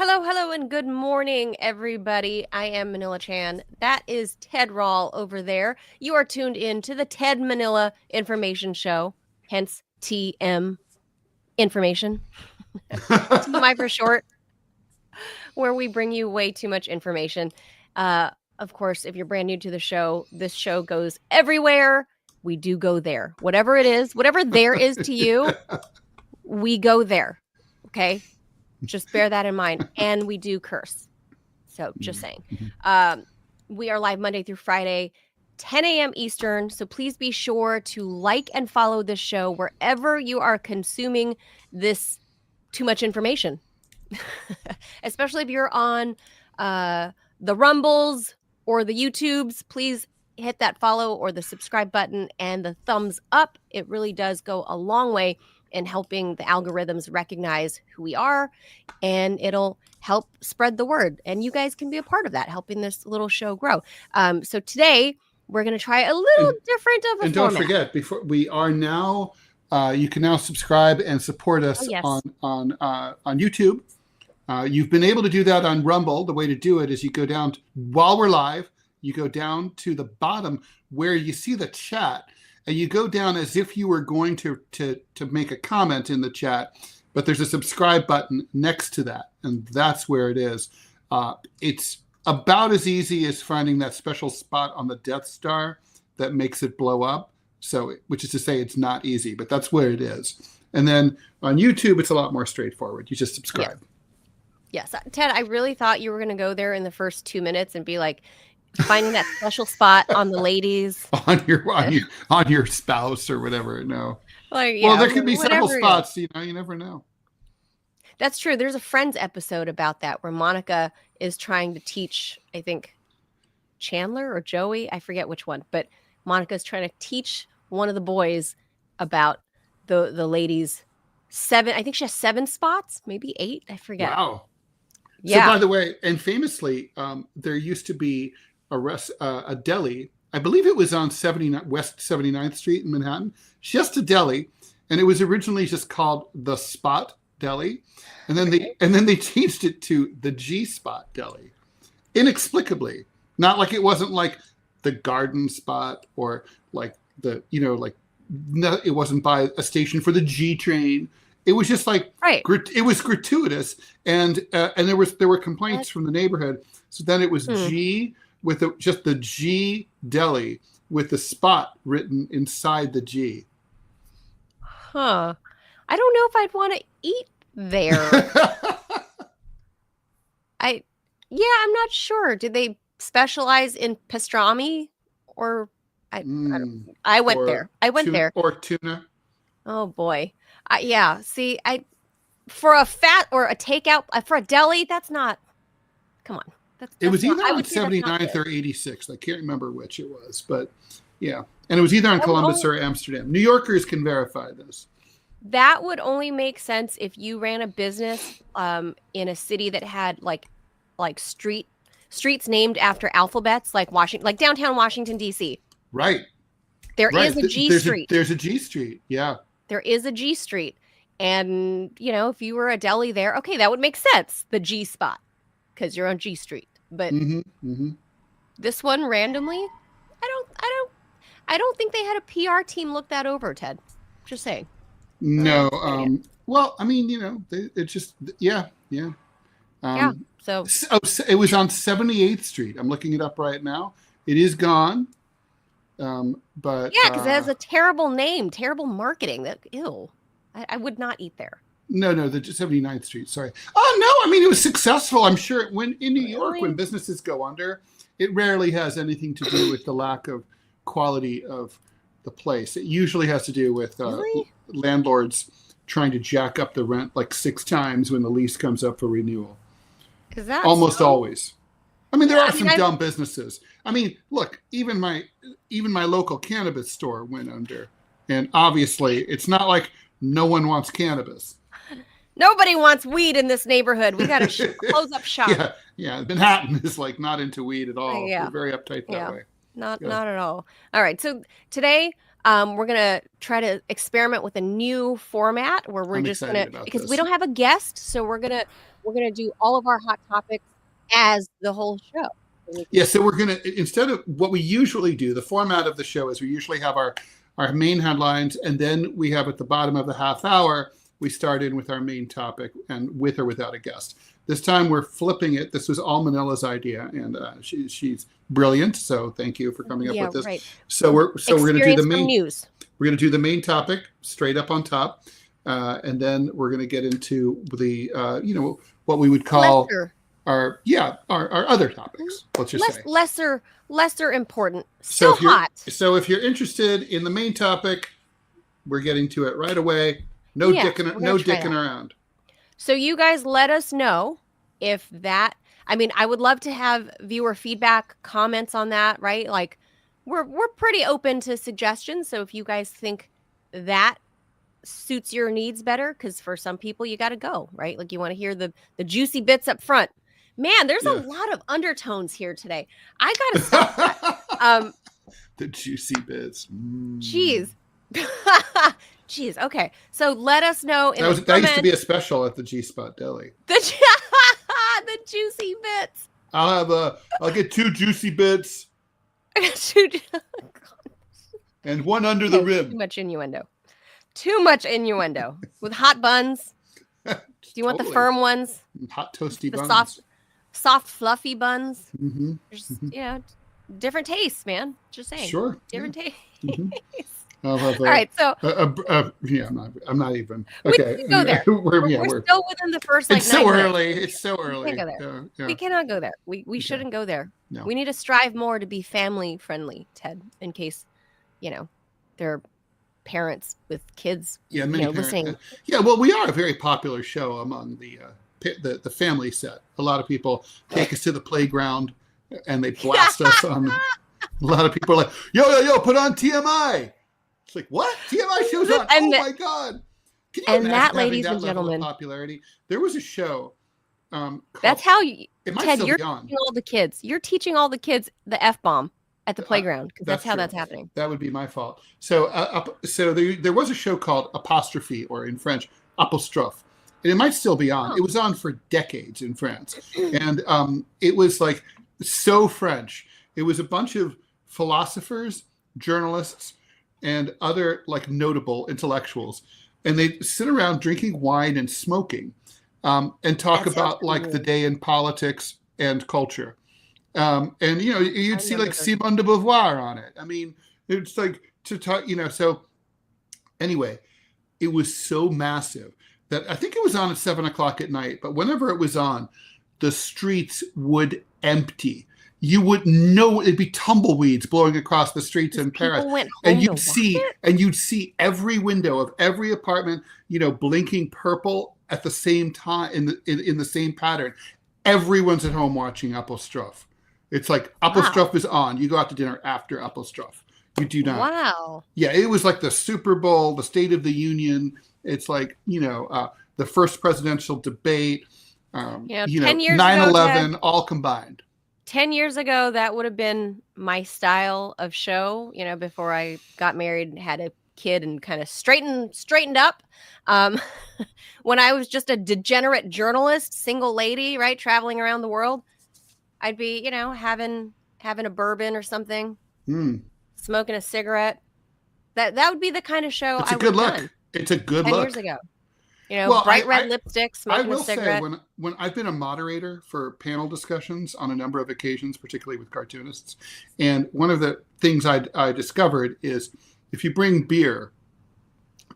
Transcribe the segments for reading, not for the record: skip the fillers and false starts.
Hello, and good morning, everybody. I am Manila Chan. That is Ted Rall over there. You are tuned in to the Ted Manila Information Show, hence TM Information. TMI for short, where we bring you way too much information. Of course, if you're brand new to the show, this show goes everywhere. We do go there. Whatever it is, whatever there is to you, we go there. Okay? Just bear that in mind. And we do curse. So just saying. We are live Monday through Friday, 10 a.m. Eastern. So please be sure to like and follow this show wherever you are consuming this too much information. Especially if you're on the Rumbles or the YouTubes, please hit that follow or the subscribe button and the thumbs up. It really does go a long way in helping the algorithms recognize who we are, and it'll help spread the word. And you guys can be a part of that, helping this little show grow. So today we're going to try a little different of a and format. don't forget, before we are now, you can now subscribe and support us on YouTube. You've been able to do that on Rumble. The way to do it is you go down while we're live. You go down to the bottom where you see the chat. And you go down as if you were going to make a comment in the chat, but there's a subscribe button next to that, and that's where it is. It's about as easy as finding that special spot on the Death Star that makes it blow up. So, which is to say, it's not easy, but that's where it is. And then on YouTube, it's a lot more straightforward. You just subscribe. Yes. Ted, I really thought you were going to go there in the first 2 minutes and be like, finding that special spot on the ladies, on your spouse or whatever. No, like, well, there could be several spots. You never know. That's true. There's a Friends episode about that where Monica is trying to teach, I think, Chandler or Joey, I forget which one, but Monica's trying to teach one of the boys about the ladies' 7. I think she has 7 spots, maybe 8. I forget. Wow. Yeah. So by the way, and famously, there used to be a deli. I believe it was on West 79th Street in Manhattan, just a deli, and it was originally just called the Spot Deli, and then they changed it to the G Spot Deli, inexplicably. Not like it wasn't like the Garden Spot or like it wasn't by a station for the G train. It was just like it was gratuitous, and there were complaints from the neighborhood. So then it was G with just the G Deli with the spot written inside the G. Huh. I don't know if I'd want to eat there. I'm not sure. Did they specialize in pastrami or I went there. I went there. Or tuna. Oh boy. Yeah. See, for a fat or a takeout for a deli, that's not. Come on. It was either on 79th or 86th. I can't remember which it was, but yeah. And it was either on Columbus or Amsterdam. New Yorkers can verify this. That would only make sense if you ran a business in a city that had like streets named after alphabets, like downtown Washington, D.C. Right. There is a G Street. There's a G Street. Yeah. There is a G Street. And, if you were a deli there, okay, that would make sense. The G spot. Because you're on G Street. But this one randomly, I don't think they had a PR team look that over, Ted. Just saying. No. Well, I mean, it's just, yeah. So it was on 78th Street. I'm looking it up right now. It is gone. But yeah, because it has a terrible name, terrible marketing. Ew. I would not eat there. No, the 79th Street. Sorry. Oh no, I mean it was successful. I'm sure when in New York, when businesses go under, it rarely has anything to do with the lack of quality of the place. It usually has to do with landlords trying to jack up the rent like 6 times when the lease comes up for renewal. Is that almost always? I mean, there are some dumb businesses. I mean, look, even my local cannabis store went under, and obviously, it's not like no one wants cannabis. Nobody wants weed in this neighborhood. We got to close up shop. Yeah. Manhattan is like not into weed at all. Yeah. We're very uptight that way. Not at all. All right. So today, we're going to try to experiment with a new format where we're just going to, because we don't have a guest. So we're going to we're gonna do all of our hot topics as the whole show. Yeah, so we're going to, instead of what we usually do, the format of the show is we usually have our main headlines, and then we have at the bottom of the half hour, we start in with our main topic and with or without a guest. This time we're flipping it. This was all Manila's idea, and she's brilliant. So thank you for coming up with this. Right. So we're going to do the main news. We're going to do the main topic straight up on top, and then we're going to get into the what we would call our other topics. Let's just say lesser important. Still hot. So if you're interested in the main topic, we're getting to it right away. No dicking around. So you guys let us know if that. I mean, I would love to have viewer feedback, comments on that. Right? Like, we're pretty open to suggestions. So if you guys think that suits your needs better, because for some people you got to go right. Like, you want to hear the juicy bits up front. Man, there's a lot of undertones here today. I gotta stop that. The juicy bits. Jeez. Jeez. Okay. So let us know. That used to be a special at the G-Spot Deli. The juicy bits. I'll get 2 juicy bits. And one under the rib. Too much innuendo. Too much innuendo. With hot buns. Do you want the firm ones? Hot toasty buns. Soft, fluffy buns. Mm-hmm. There's, different tastes, man. Just saying. Sure. Different tastes. Mm-hmm. All right, so I'm not even. Okay, we can go there. We're still within the first. It's so early. It's so early. We can't go there. We cannot go there. We shouldn't go there. No. We need to strive more to be family friendly, Ted. In case, there are parents with kids. Yeah, listening. Yeah, well, we are a very popular show among the family set. A lot of people take us to the playground and they blast us on. A lot of people are like, yo, put on TMI. It's like, what? TMI shows on. Oh my God. Can you imagine that, ladies and gentlemen, popularity? There was a show. That's how you, Ted, you're teaching all the kids. You're teaching all the kids the F-bomb at the playground, because that's how that's happening. That would be my fault. So there was a show called Apostrophe, or in French, Apostrophe. And it might still be on. Oh. It was on for decades in France. And it was like so French. It was a bunch of philosophers, journalists, and other like notable intellectuals. And they sit around drinking wine and smoking and talk about like the day in politics and culture. And, you'd see like Simone de Beauvoir on it. I mean, it's like to talk, so anyway, it was so massive that I think it was on at 7:00 at night, but whenever it was on, the streets would empty. You wouldn't know, it'd be tumbleweeds blowing across the streets in Paris. And you'd see every window of every apartment, blinking purple at the same time in the same pattern. Everyone's at home watching Apostrophe. It's like Apostrophe is on. You go out to dinner after Apostrophe. You do not. Wow. Yeah, it was like the Super Bowl, the State of the Union. It's like, the first presidential debate, 10 years 9/11, ago, all combined. 10 years ago, that would have been my style of show, before I got married and had a kid and kind of straightened up. When I was just a degenerate journalist, single lady, right, traveling around the world, I'd be, having a bourbon or something, smoking a cigarette. That would be the kind of show I would have done. It's a good 10 look. years ago. Bright red lipstick, smoking a cigarette. I will say, when I've been a moderator for panel discussions on a number of occasions, particularly with cartoonists, and one of the things I discovered is if you bring beer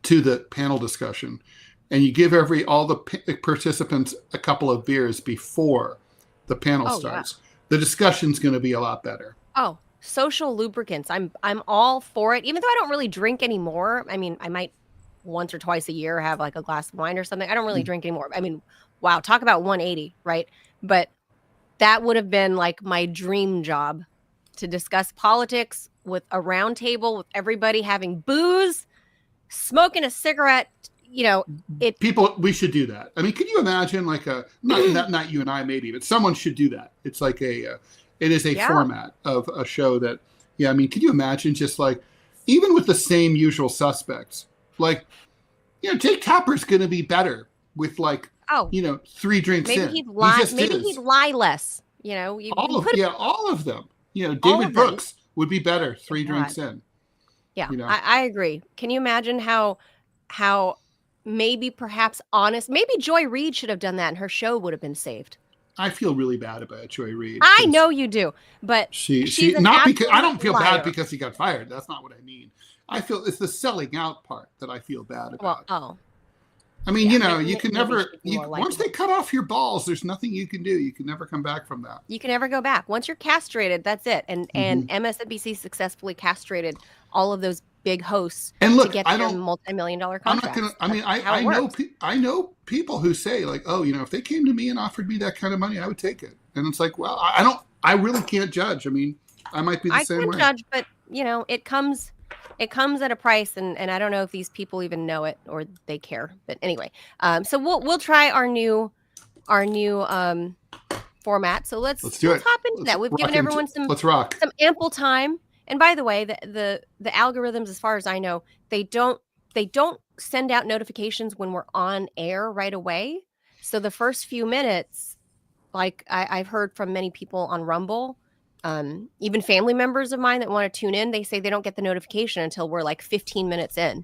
to the panel discussion and you give all the participants a couple of beers before the panel starts, the discussion's going to be a lot better. Oh, social lubricants. I'm all for it, even though I don't really drink anymore. I mean, I might once or twice a year have like a glass of wine or something. I don't really drink anymore. I mean, wow, talk about 180, right? But that would have been like my dream job, to discuss politics with a round table with everybody having booze, smoking a cigarette. People, we should do that. I mean, can you imagine like not you and I maybe, but someone should do that. It's like it is a format of a show that, I mean, can you imagine just like, even with the same usual suspects, like, Jake Tapper's going to be better with like Oh, 3 drinks maybe in. he'd lie. He just Maybe is. he'd lie less. All of them. All David of them. Brooks would be better 3 drinks in. Yeah, I agree. Can you imagine how maybe perhaps honest? Maybe Joy Reid should have done that, and her show would have been saved. I feel really bad about Joy Reid. I know you do, but she's not because I don't feel bad because he got fired. That's not what I mean. I feel it's the selling out part that I feel bad about. I mean, you can never. Once they cut off your balls, there's nothing you can do. You can never come back from that. You can never go back. Once you're castrated, that's it. And MSNBC successfully castrated all of those big hosts to get them multi-million-dollar contracts. I know people who say like, oh, if they came to me and offered me that kind of money, I would take it. And it's like, well, I really can't judge. I mean, I might be the same way. I can't judge, but it comes at a price, and I don't know if these people even know it or they care. But anyway, so we'll try our new format. So let's hop into that. We've given everyone some ample time. And by the way, the algorithms, as far as I know, they don't send out notifications when we're on air right away. So the first few minutes, like I've heard from many people on Rumble, even family members of mine that want to tune in, they say they don't get the notification until we're like 15 minutes in.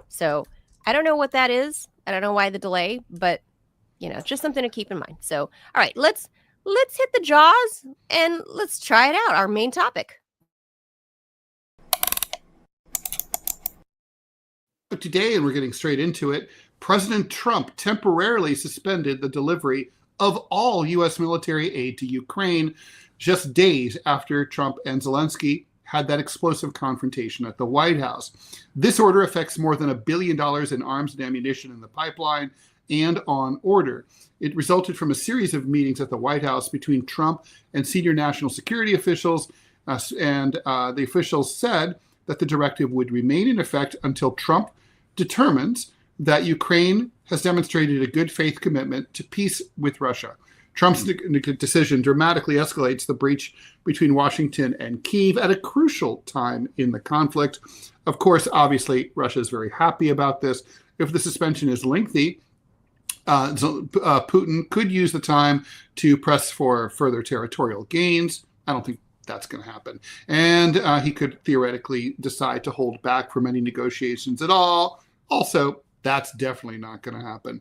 So I don't know what that is. I don't know why the delay, but just something to keep in mind. So, all right, let's hit the jaws and let's try it out. Our main topic. Today, and we're getting straight into it, President Trump temporarily suspended the delivery of all U.S. military aid to Ukraine just days after Trump and Zelensky had that explosive confrontation at the White House. This order affects more than $1 billion in arms and ammunition in the pipeline and on order. It resulted from a series of meetings at the White House between Trump and senior national security officials, and the officials said that the directive would remain in effect until Trump determines that Ukraine has demonstrated a good faith commitment to peace with Russia. Trump's decision dramatically escalates the breach between Washington and Kyiv at a crucial time in the conflict. Of course, obviously, Russia is very happy about this. If the suspension is lengthy, Putin could use the time to press for further territorial gains. I don't think that's going to happen. And he could theoretically decide to hold back from any negotiations at all. Also, that's definitely not going to happen.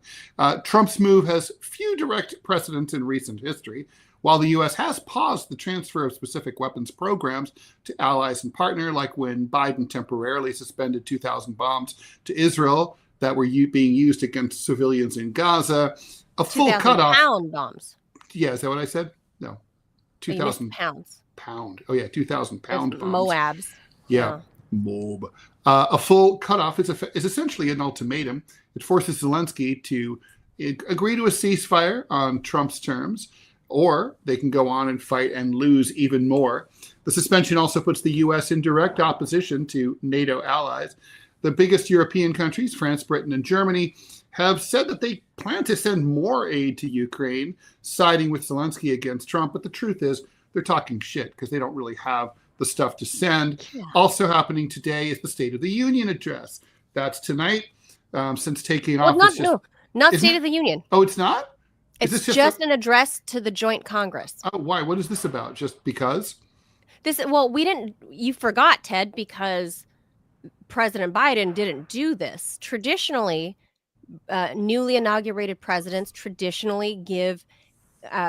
Trump's move has few direct precedents in recent history. While the U.S. has paused the transfer of specific weapons programs to allies and partners, like when Biden temporarily suspended 2,000 bombs to Israel that were being used against civilians in Gaza, a full cutoff. 2,000 pound bombs. Yeah, is that what I said? No. 2,000 pounds. Oh, yeah, 2,000 pound bombs. Moabs. Yeah. Moab. A full cutoff is essentially an ultimatum. It forces Zelensky to agree to a ceasefire on Trump's terms, or they can go on and fight and lose even more. The suspension also puts the U.S. in direct opposition to NATO allies. The biggest European countries, France, Britain, and Germany, have said that they plan to send more aid to Ukraine, siding with Zelensky against Trump. But the truth is, they're talking shit because they don't really have the stuff to send. Yeah. Also happening today is the State of the Union address. That's tonight. Since taking office. Not State of the Union. Oh, it's not? It's just an address to the joint Congress. Oh, why? What is this about? Just because? You forgot, Ted, because President Biden didn't do this. Traditionally, newly inaugurated presidents traditionally give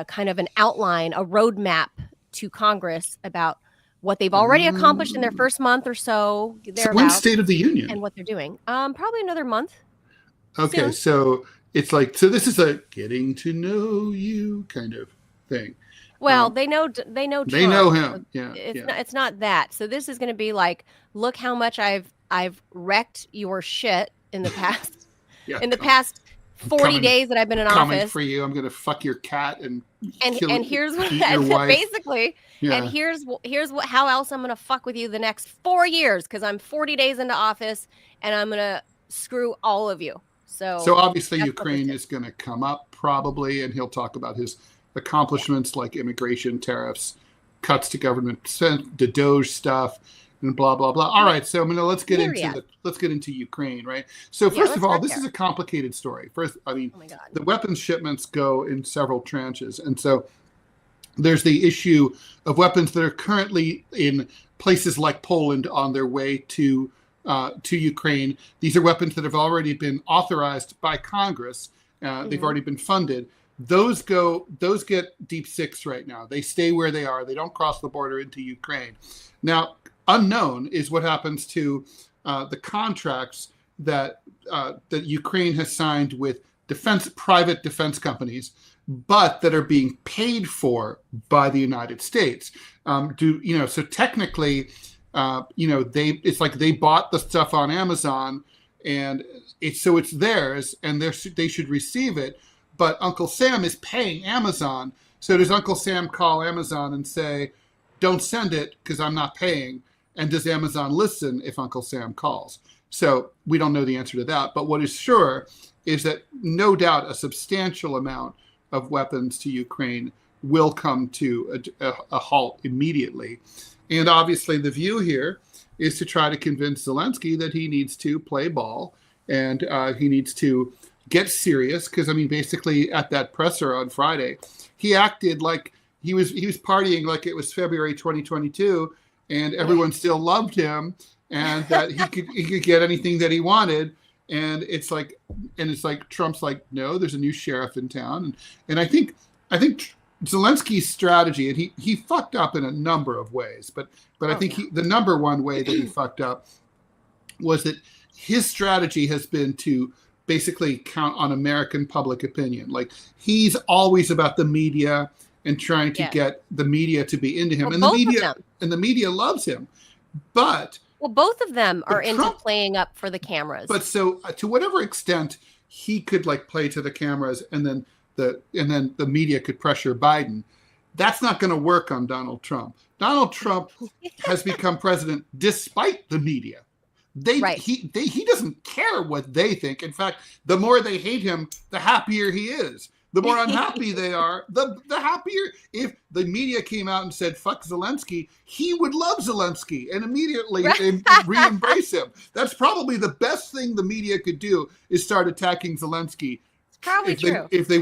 kind of an outline, a roadmap to Congress about what they've already accomplished in their first month or so. So when's State of the Union? And what they're doing. Probably another month. Okay, soon. So it's like, so this is a getting to know you kind of thing. Well, they know Trump. They know him. Yeah. It's not that. So this is going to be like, look how much I've wrecked your shit in the past. Past 40 days that I've been in office. For you, I'm going to fuck your cat and here's what your wife. Basically. Yeah. And here's how else I'm going to fuck with you the next 4 years, because I'm 40 days into office and I'm going to screw all of you. So obviously Ukraine is going to come up probably, and he'll talk about his accomplishments like immigration, tariffs, cuts to government, the Doge stuff. and blah blah blah. All right, so let's get into Ukraine, right? So first of all, this is a complicated story. First, I mean, the weapons shipments go in several tranches, and so there's the issue of weapons that are currently in places like Poland on their way to Ukraine. These are weapons that have already been authorized by Congress. They've already been funded. Those get deep six right now. They stay where they are. They don't cross the border into Ukraine. Now, unknown is what happens to the contracts that Ukraine has signed with private defense companies, but that are being paid for by the United States. So technically, it's like they bought the stuff on Amazon, and it's theirs, and they should receive it. But Uncle Sam is paying Amazon. So does Uncle Sam call Amazon and say, "Don't send it because I'm not paying"? And does Amazon listen if Uncle Sam calls? So we don't know the answer to that. But what is sure is that no doubt a substantial amount of weapons to Ukraine will come to a halt immediately. And obviously the view here is to try to convince Zelensky that he needs to play ball and he needs to get serious. Because, I mean, basically at that presser on Friday, he acted like he was partying like it was February 2022 and everyone still loved him and that he could get anything that he wanted. And it's like Trump's like, no, there's a new sheriff in town. And I think Zelensky's strategy, and he fucked up in a number of ways, but I think the number one way that he fucked up was that his strategy has been to basically count on American public opinion. Like, he's always about the media and trying to get the media to be into him. Well, and the media loves him. But both of them are into playing up for the cameras. But so to whatever extent he could like play to the cameras and then the media could pressure Biden, that's not going to work on Donald Trump. Donald Trump has become president despite the media. He doesn't care what they think. In fact, the more they hate him, the happier he is. The more unhappy they are, the happier. If the media came out and said, fuck Zelensky, he would love Zelensky and immediately re-embrace him. That's probably the best thing the media could do, is start attacking Zelensky. It's probably true. If they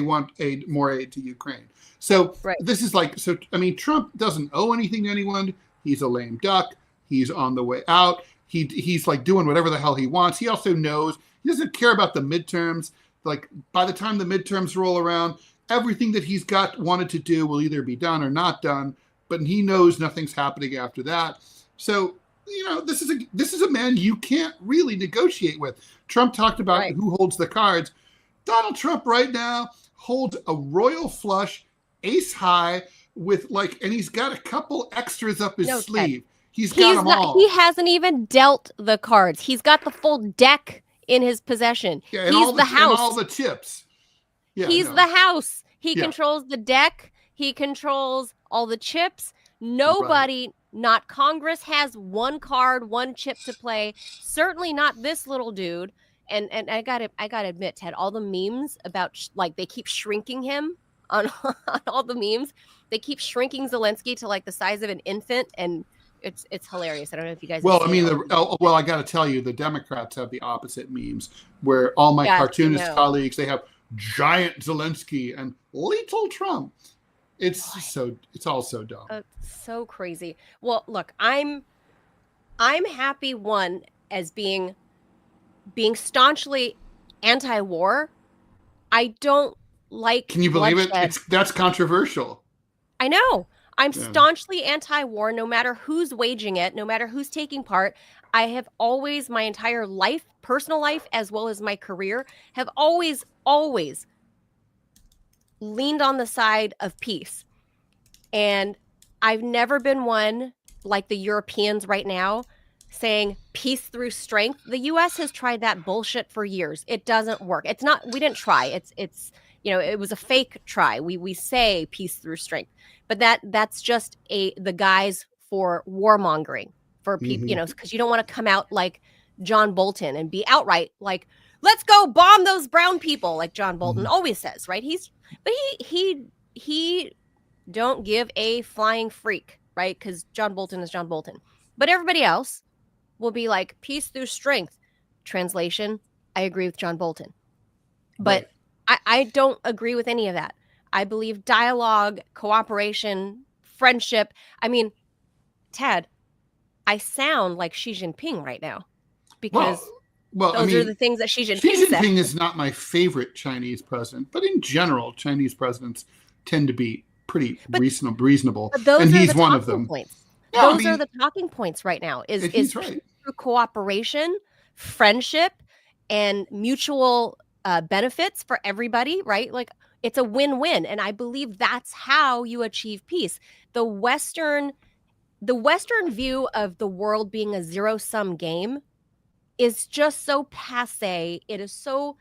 want more aid to Ukraine. So this is like, so I mean, Trump doesn't owe anything to anyone. He's a lame duck. He's on the way out. He's like doing whatever the hell he wants. He also knows he doesn't care about the midterms. Like, by the time the midterms roll around, everything that he's wanted to do will either be done or not done, but he knows nothing's happening after that. So, this is a man you can't really negotiate with. Trump talked about who holds the cards. Donald Trump right now holds a royal flush, ace high, and he's got a couple extras up his sleeve. Ted. He's got them all. He hasn't even dealt the cards. He's got the full deck in his possession. Yeah, he's the house. And all the chips. Yeah, he's the house. He controls the deck. He controls all the chips. Nobody, not Congress, has one card, one chip to play. Certainly not this little dude. And I gotta admit, Ted, all the memes about they keep shrinking him on all the memes. They keep shrinking Zelensky to like the size of an infant, and it's hilarious. I don't know if you guys. Well, I mean, I got to tell you, the Democrats have the opposite memes, where all my cartoonist colleagues, they have giant Zelensky and little Trump. It's all so dumb. So crazy. Well, look, I'm happy as being staunchly anti-war. I don't like. Can you believe it? That's controversial. I know. I'm staunchly anti-war, no matter who's waging it, no matter who's taking part. I have always, my entire life, personal life, as well as my career, have always leaned on the side of peace. And I've never been one, like the Europeans right now, saying peace through strength. The U.S. has tried that bullshit for years. It doesn't work. We didn't try. It's it was a fake try. We say peace through strength. But that's just the guise for warmongering for people, because you don't want to come out like John Bolton and be outright like, let's go bomb those brown people, like John Bolton always says, right? He don't give a flying freak, right? Because John Bolton is John Bolton. But everybody else will be like, peace through strength. Translation, I agree with John Bolton. But I don't agree with any of that. I believe dialogue, cooperation, friendship. I mean, Ted, I sound like Xi Jinping right now because those are the things that Xi Jinping Xi said. Jinping is not my favorite Chinese president, but in general, Chinese presidents tend to be pretty reasonable, and he's one of them. Yeah, those are the talking points right now. Is right. Through cooperation, friendship, and mutual benefits for everybody, right? Like it's a win-win, and I believe that's how you achieve peace. The Western view of the world being a zero-sum game is just so passé. It is so,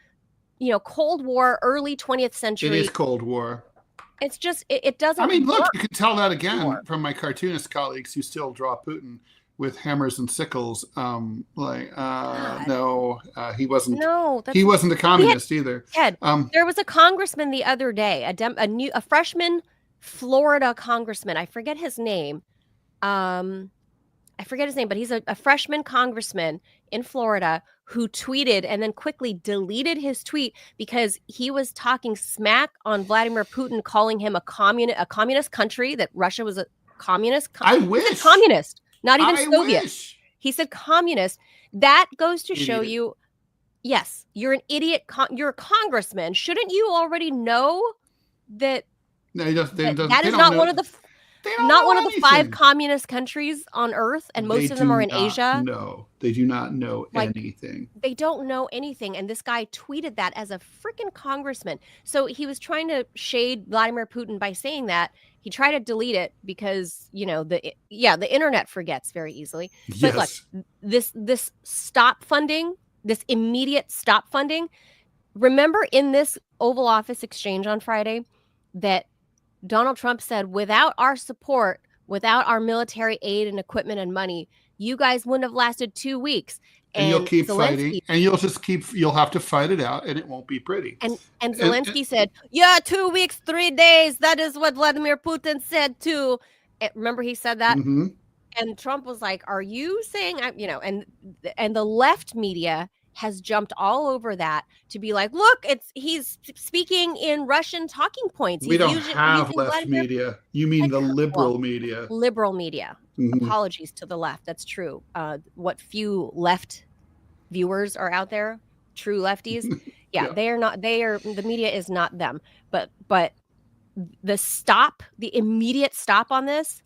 Cold War, early 20th century. It is Cold War. It's just it doesn't. I mean, look, you can tell that again from my cartoonist colleagues who still draw Putin with hammers and sickles. No, he wasn't. No, he wasn't a communist either. Ted, there was a congressman the other day, a freshman Florida congressman. I forget his name. But he's a freshman congressman in Florida who tweeted and then quickly deleted his tweet because he was talking smack on Vladimir Putin, calling him a communist country, that Russia was a communist country. I wish. Communist, not even Soviet. He said communist. That goes to show you, yes, you're an idiot. You're a congressman. Shouldn't you already know that? No, that is not one of the. Not one of the 5 communist countries on Earth, and most of them are in Asia. No, they do not know anything. They don't know anything, and this guy tweeted that as a freaking congressman. So he was trying to shade Vladimir Putin by saying that. He tried to delete it because, the internet forgets very easily. But look, this stop funding, this immediate stop funding. Remember in this Oval Office exchange on Friday that Donald Trump said, without our support, without our military aid and equipment and money, you guys wouldn't have lasted 2 weeks. And you'll keep fighting, and you'll have to fight it out, and it won't be pretty. And Zelensky said, 2 weeks, 3 days. That is what Vladimir Putin said too. And remember he said that? Mm-hmm. And Trump was like, are you saying, and the left media has jumped all over that to be like, look, he's speaking in Russian talking points. We don't have left media. You mean the liberal media? Liberal media. Mm-hmm. Apologies to the left. That's true. What few left viewers are out there, true lefties. Yeah, they are not. The media is not them. But the immediate stop on this,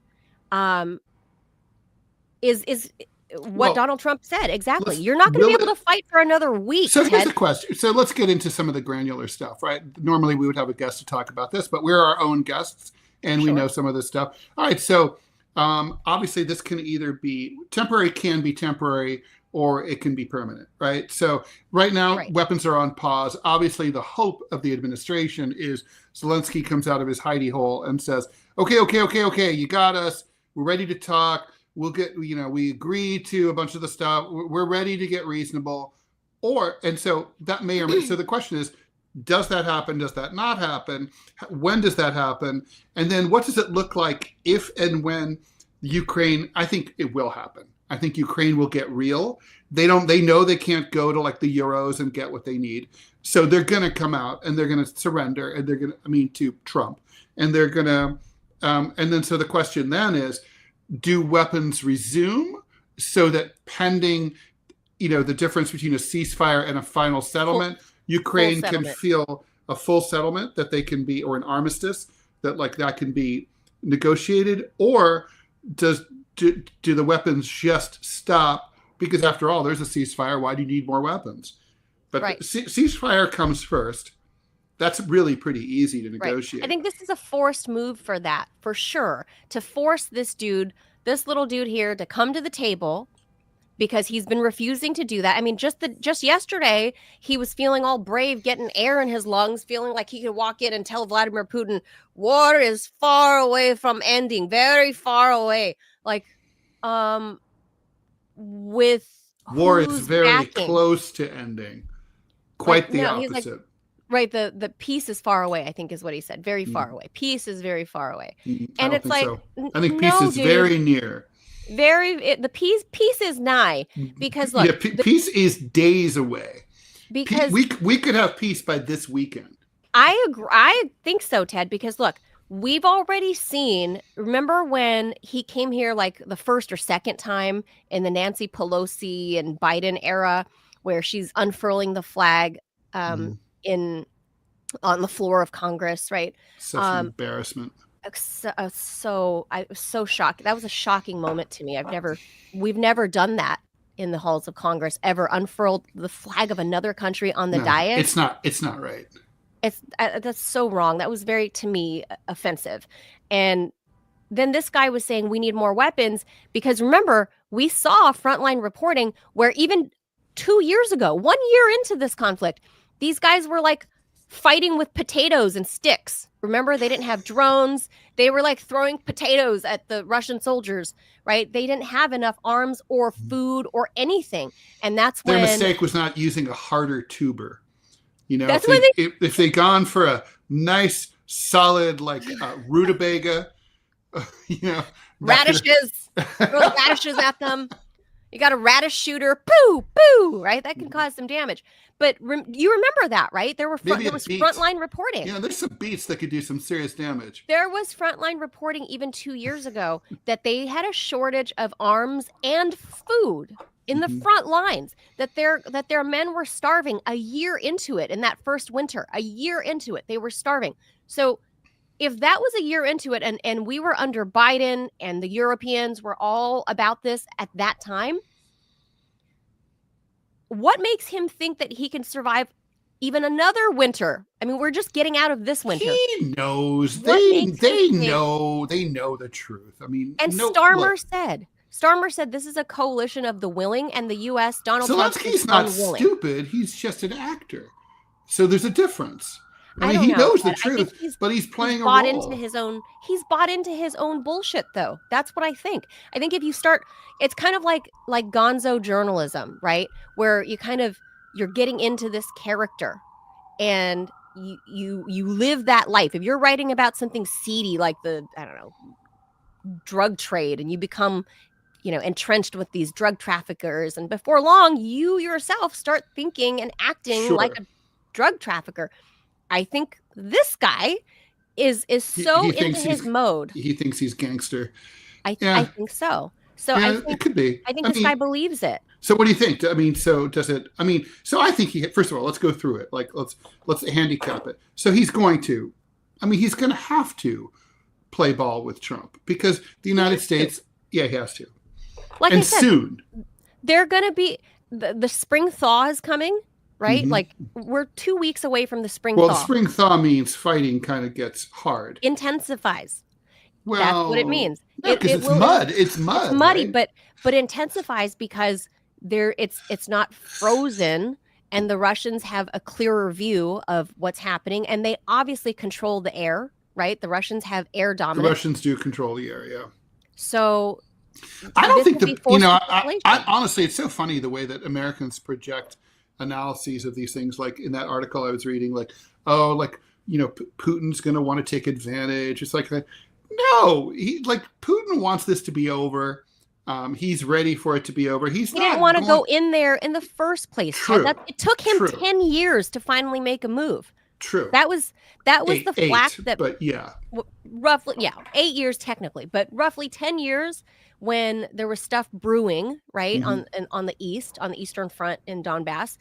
is what Donald Trump said. Exactly. You're not going to be able to fight for another week. So here's the question. So let's get into some of the granular stuff, right? Normally we would have a guest to talk about this, but we're our own guests and we know some of this stuff. All right. So obviously this can either be temporary, or it can be permanent, right? So right now weapons are on pause. Obviously the hope of the administration is Zelensky comes out of his hidey hole and says, okay, you got us. We're ready to talk. We'll get, we agree to a bunch of the stuff. We're ready to get reasonable. And so that may or may, so the question is, does that happen? Does that not happen? When does that happen? And then what does it look like if and when Ukraine, I think it will happen. I think Ukraine will get real. They know they can't go to like the Euros and get what they need. So they're going to come out and they're going to surrender and they're going to, to Trump. And they're going to, and then so the question then is, do weapons resume so that pending, the difference between a ceasefire and a final settlement, Ukraine can feel a full settlement that they can be, or an armistice that can be negotiated? Or do the weapons just stop? Because after all, there's a ceasefire. Why do you need more weapons? But ceasefire comes first. That's really pretty easy to negotiate. Right. I think this is a forced move for that, for sure, to force this little dude here to come to the table because he's been refusing to do that. I mean, just yesterday, he was feeling all brave, getting air in his lungs, feeling like he could walk in and tell Vladimir Putin, war is far away from ending, very far away. Like, with war is very close to ending. Quite the opposite. Right, the peace is far away, I think is what he said. Very far away. Peace is very far away. And it's like, I think peace is very near. The peace is nigh, because look, yeah, peace is days away. Because we could have peace by this weekend. I agree. I think so, Ted, because look, we've already seen, remember when he came here like the first or second time in the Nancy Pelosi and Biden era, where she's unfurling the flag on the floor of Congress, right? Such an embarrassment. I was so shocked. That was a shocking moment to me. We've never done that in the halls of Congress, ever unfurled the flag of another country on the dais. It's not right. That's so wrong. That was very, to me, offensive. And then this guy was saying we need more weapons, because remember, we saw frontline reporting where even 2 years ago, 1 year into this conflict, these guys were like fighting with potatoes and sticks. Remember, they didn't have drones. They were like throwing potatoes at the Russian soldiers, right? They didn't have enough arms or food or anything. And that's when their mistake was not using a harder tuber. You know, that's if they gone for a nice solid like rutabaga, you know, radishes, throw the radishes at them. You got a radish shooter, poo, poo, right? That can cause some damage. But you remember that, right? There was frontline reporting. Yeah, there's some beets that could do some serious damage. There was frontline reporting even 2 years ago that they had a shortage of arms and food in the front lines, that their men were starving a year into it. In that first winter, a year into it, they were starving. So if that was a year into it, and we were under Biden and the Europeans were all about this at that time, what makes him think that he can survive even another winter? I mean, we're just getting out of this winter. He knows. They know the truth. I mean, and Starmer said this is a coalition of the willing, and the U.S. Donald Trump is not unwilling. Stupid. He's just an actor. So there's a difference. I mean, he know, knows the truth, but he's playing a role. He's bought into his own bullshit, though. That's what I think. I think if you start, it's kind of like gonzo journalism, right? Where you're getting into this character, and you live that life. If you're writing about something seedy like the, I don't know, drug trade, and you become, entrenched with these drug traffickers, and before long, you yourself start thinking and acting like a drug trafficker. I think this guy is so into his mode. He thinks he's gangster. I think so. So yeah, it could be. I think this guy believes it. So what do you think? I mean, so does it? I mean, so I think first of all, let's go through it. Like, let's handicap it. So he's going to have to play ball with Trump, because the United States, he has to. Like and I said, soon. They're going to be the spring thaw is coming. Right? Mm-hmm. Like, we're 2 weeks away from the spring thaw. Well, the spring thaw means fighting kind of gets hard. Intensifies. Well, that's what it means. It's mud. It's mud. It's muddy, right? but intensifies because it's not frozen, and the Russians have a clearer view of what's happening, and they obviously control the air, right? The Russians have air dominance. The Russians do control the air, yeah. So I don't think I honestly, it's so funny the way that Americans project analyses of these things. Like in that article I was reading, Putin's going to want to take advantage. It's like, no, Putin wants this to be over. He's ready for it to be over. He didn't want to go in there in the first place. It took him 10 years to finally make a move. True. That was the flack that. But yeah, roughly 8 years technically, but roughly 10 years when there was stuff brewing, right, on the Eastern Front in Donbass,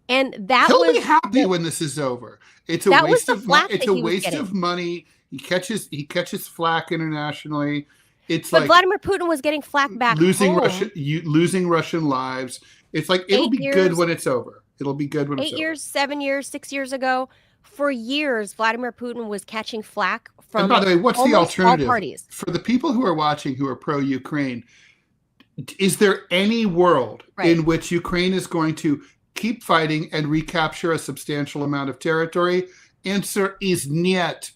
and he'll be happy when this is over. It's a waste of money. He catches flack internationally. But Vladimir Putin was getting flack back losing home. Losing Russian lives. It's like it'll be good when it's over. It'll be good when it's over. 8 years, 7 years, 6 years ago, for years, Vladimir Putin was catching flack from. And by the way, what's the alternative all parties? For the people who are watching who are pro-Ukraine? Is there any world in which Ukraine is going to keep fighting and recapture a substantial amount of territory? Answer is niet.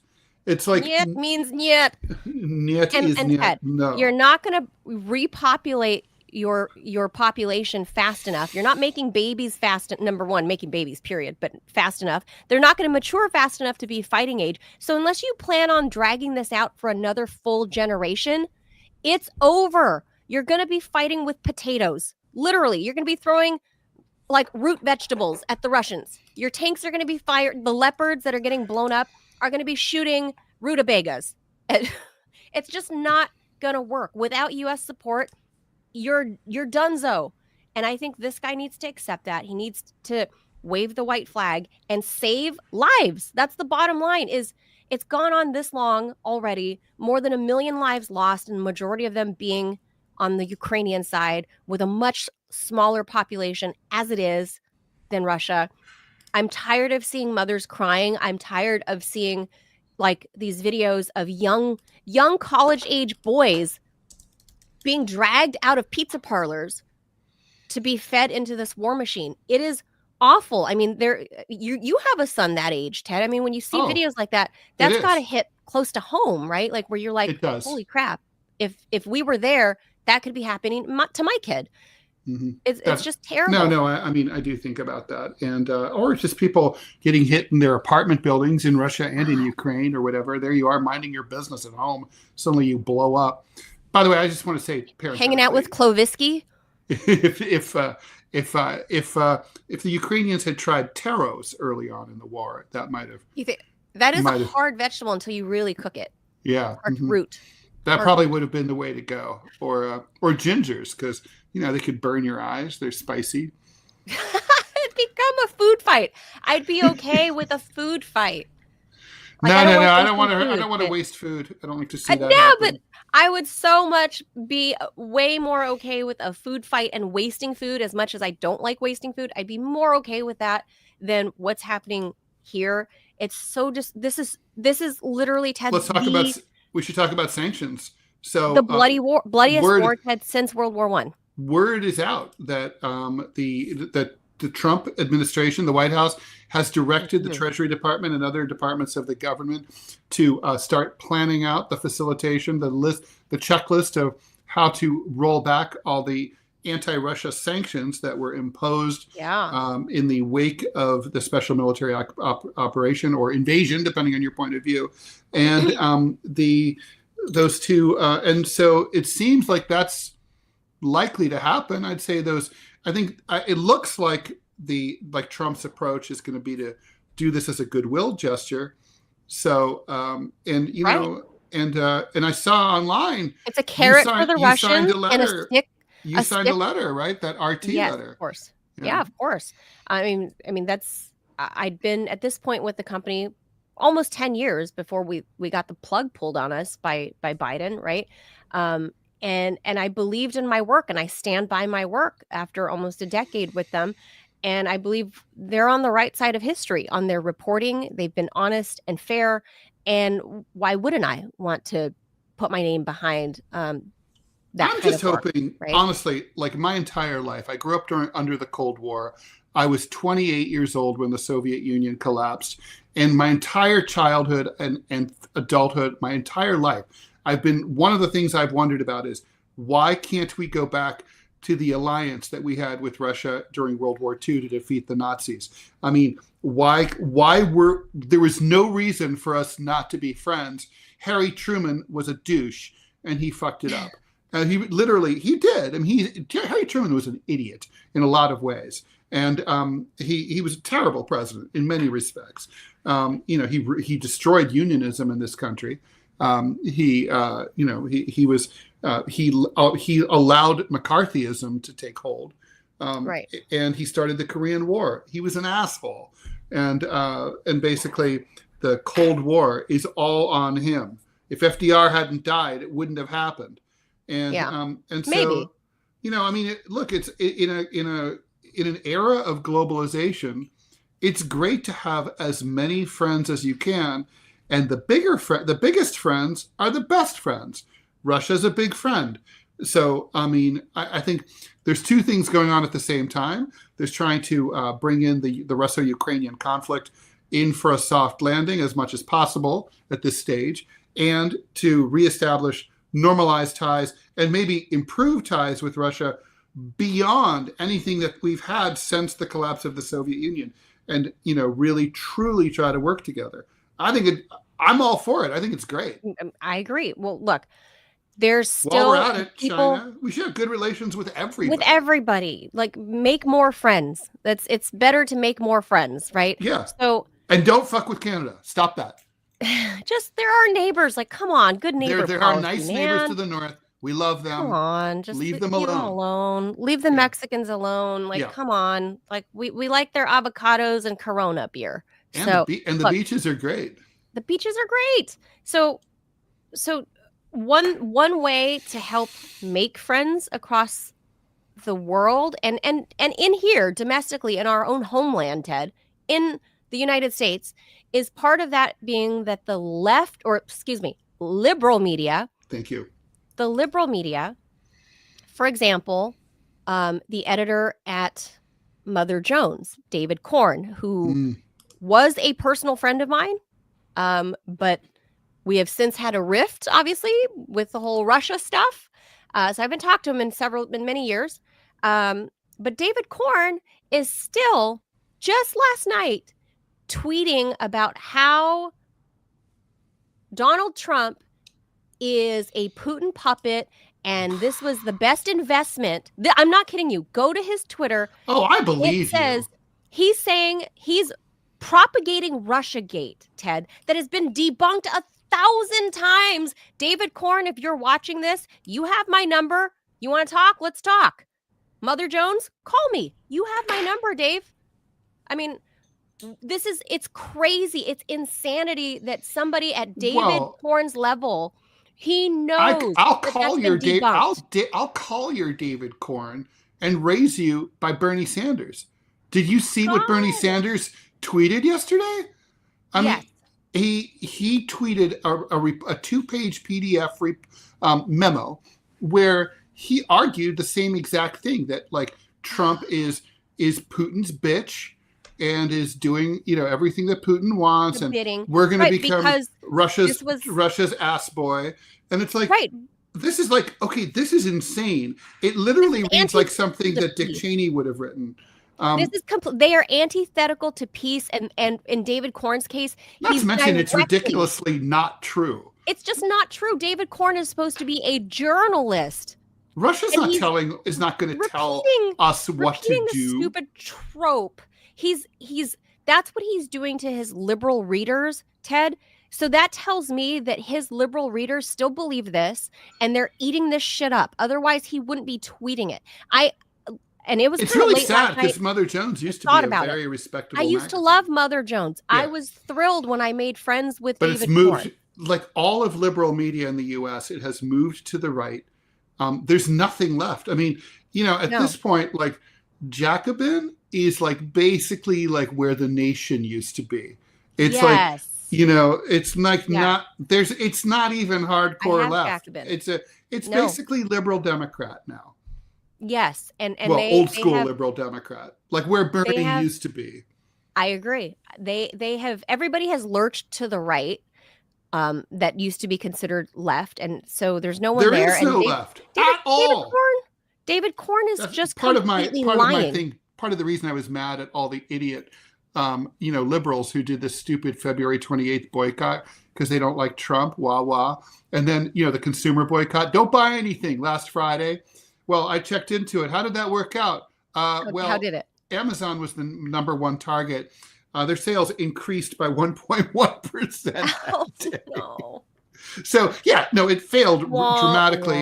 It's like niet means niet. Niet is niet. Ted, no. You're not going to repopulate your population fast enough. You're not making babies number one, making babies, period, but fast enough. They're not going to mature fast enough to be fighting age. So unless you plan on dragging this out for another full generation, it's over. you're going to be fighting with potatoes. Literally, you're going to be throwing like root vegetables at the Russians. Your tanks are going to be fired. The leopards that are getting blown up are going to be shooting rutabagas. It's just not going to work. Without U.S. support, you're donezo. And I think this guy needs to accept that. He needs to wave the white flag and save lives. That's the bottom line. Is it's gone on this long already, more than 1 million lives lost, and the majority of them being on the Ukrainian side with a much smaller population as it is than Russia. I'm tired of seeing mothers crying. I'm tired of seeing like these videos of young college age boys being dragged out of pizza parlors to be fed into this war machine. It is awful. I mean, you have a son that age, Ted. I mean, when you see videos like that, that's got to hit close to home, right? Like where you're like, holy crap, if we were there, that could be happening to my kid. Mm-hmm. It's just terrible. No, I mean, I do think about that. And, or just people getting hit in their apartment buildings in Russia and in Ukraine or whatever. There you are minding your business at home. Suddenly you blow up. By the way, I just want to say, hanging out with Klovisky. If the Ukrainians had tried taros early on in the war, that might have. You think that is a hard vegetable until you really cook it? Yeah, hard root. That probably would have been the way to go, or gingers, because they could burn your eyes. They're spicy. It'd become a food fight. I'd be okay with a food fight. Like, no, I don't want to waste food. I don't like to see that. Yeah, but I would so much be way more okay with a food fight and wasting food. As much as I don't like wasting food, I'd be more okay with that than what's happening here. It's so just this is literally Ted's. We should talk about sanctions. So the bloodiest war Ted since World War I. Word is out that the Trump administration, the White House, has directed the Treasury Department and other departments of the government to start planning out the facilitation, the checklist of how to roll back all the anti-Russia sanctions that were imposed in the wake of the special military operation or invasion, depending on your point of view. And those two, and so it seems like that's likely to happen. I'd say I think it looks like Trump's approach is going to be to do this as a goodwill gesture. So, and I saw online, it's a carrot for the Russians and a stick. You signed a letter, right? That RT letter. Of course. Yeah, of course. I mean, I'd been at this point with the company almost 10 years before we got the plug pulled on us by Biden, right? And I believed in my work, and I stand by my work after almost a decade with them. And I believe they're on the right side of history on their reporting. They've been honest and fair. And why wouldn't I want to put my name behind I'm just hoping, right? Honestly, like my entire life, I grew up under the Cold War. I was 28 years old when the Soviet Union collapsed. And my entire childhood and adulthood, my entire life, one of the things I've wondered about is, why can't we go back to the alliance that we had with Russia during World War II to defeat the Nazis? I mean, there was no reason for us not to be friends. Harry Truman was a douche and he fucked it up. He did. I mean, Harry Truman was an idiot in a lot of ways. And he was a terrible president in many respects. He destroyed unionism in this country. He allowed McCarthyism to take hold. Right. And he started the Korean War. He was an asshole. And basically the Cold War is all on him. If FDR hadn't died, it wouldn't have happened. And so, maybe. It's in an era of globalization, it's great to have as many friends as you can. And the biggest friends are the best friends. Russia's a big friend. So, I think there's two things going on at the same time. There's trying to bring in the Russo-Ukrainian conflict in for a soft landing as much as possible at this stage, and to reestablish normalized ties and maybe improve ties with Russia beyond anything that we've had since the collapse of the Soviet Union, and really truly try to work together. I'm all for it. I think it's great. I agree. Well, look, There's While we're still at it, people China, we should have good relations with everybody. with everybody. Like, make more friends. It's better to make more friends, right? Yeah. So, and don't fuck with Canada. Stop that. just there are neighbors. Like, come on, good neighbor There policy, are nice man. neighbors to the north. We love them. Come on, just leave them alone. alone. Leave the Mexicans alone. Like, come on. Like, we like their avocados and Corona beer. And so the beaches are great. The beaches are great. So one way to help make friends across the world and in here domestically in our own homeland, Ted, in the United States, is part of that being that the left, or excuse me, liberal media. Thank you. The liberal media, for example, the editor at Mother Jones, David Corn, who was a personal friend of mine, but we have since had a rift, obviously, with the whole Russia stuff. So I haven't talked to him in many years. But David Corn is still, just last night, tweeting about how Donald Trump is a Putin puppet, and this was the best investment. I'm not kidding you. Go to his Twitter. Oh, I believe it says he's saying he's propagating Russiagate, Ted, that has been debunked 1,000 times. David Corn, if you're watching this, you have my number. You want to talk? Let's talk. Mother Jones, call me. You have my number, Dave. I mean, it's crazy. It's insanity that somebody at David Corn's level, he knows. I'll call your I'll call your David Corn and raise you by Bernie Sanders. Did you see what Bernie Sanders tweeted yesterday? I mean, he tweeted a 2-page PDF memo where he argued the same exact thing, that like Trump is Putin's bitch and is doing everything that Putin wants, and we're going to become Russia's ass boy. And it's like, this is like, okay, this is insane. It literally reads like something that Dick Cheney would have written. This is they are antithetical to peace, and in David Corn's case, not to mention it's ridiculously not true. It's just not true. David Corn is supposed to be a journalist. Russia's is not going to tell us what to do. Stupid trope. That's what he's doing to his liberal readers, Ted. So that tells me that his liberal readers still believe this, and they're eating this shit up. Otherwise, he wouldn't be tweeting it. It's really sad because Mother Jones used to be a very respectable magazine. I used to love Mother Jones. Yeah. I was thrilled when I made friends with David Corn. But it's moved, like all of liberal media in the U.S., it has moved to the right. There's nothing left. I mean, at this point, like Jacobin is like basically like where the nation used to be. It's like, it's like it's not even hardcore left. Jacobin. It's basically liberal Democrat now. Yes, and old school liberal Democrat, like where Bernie used to be. I agree. Everybody has lurched to the right. That used to be considered left, and so there's no one there. There is no left at all. David Corn is just part of my thing. Part of the reason I was mad at all the idiot, liberals who did this stupid February 28th boycott because they don't like Trump. Wah wah, and then the consumer boycott. Don't buy anything last Friday. Well, I checked into it. How did that work out? How did it? Amazon was the number one target. Their sales increased by 1.1%. Oh, no. So, it failed dramatically.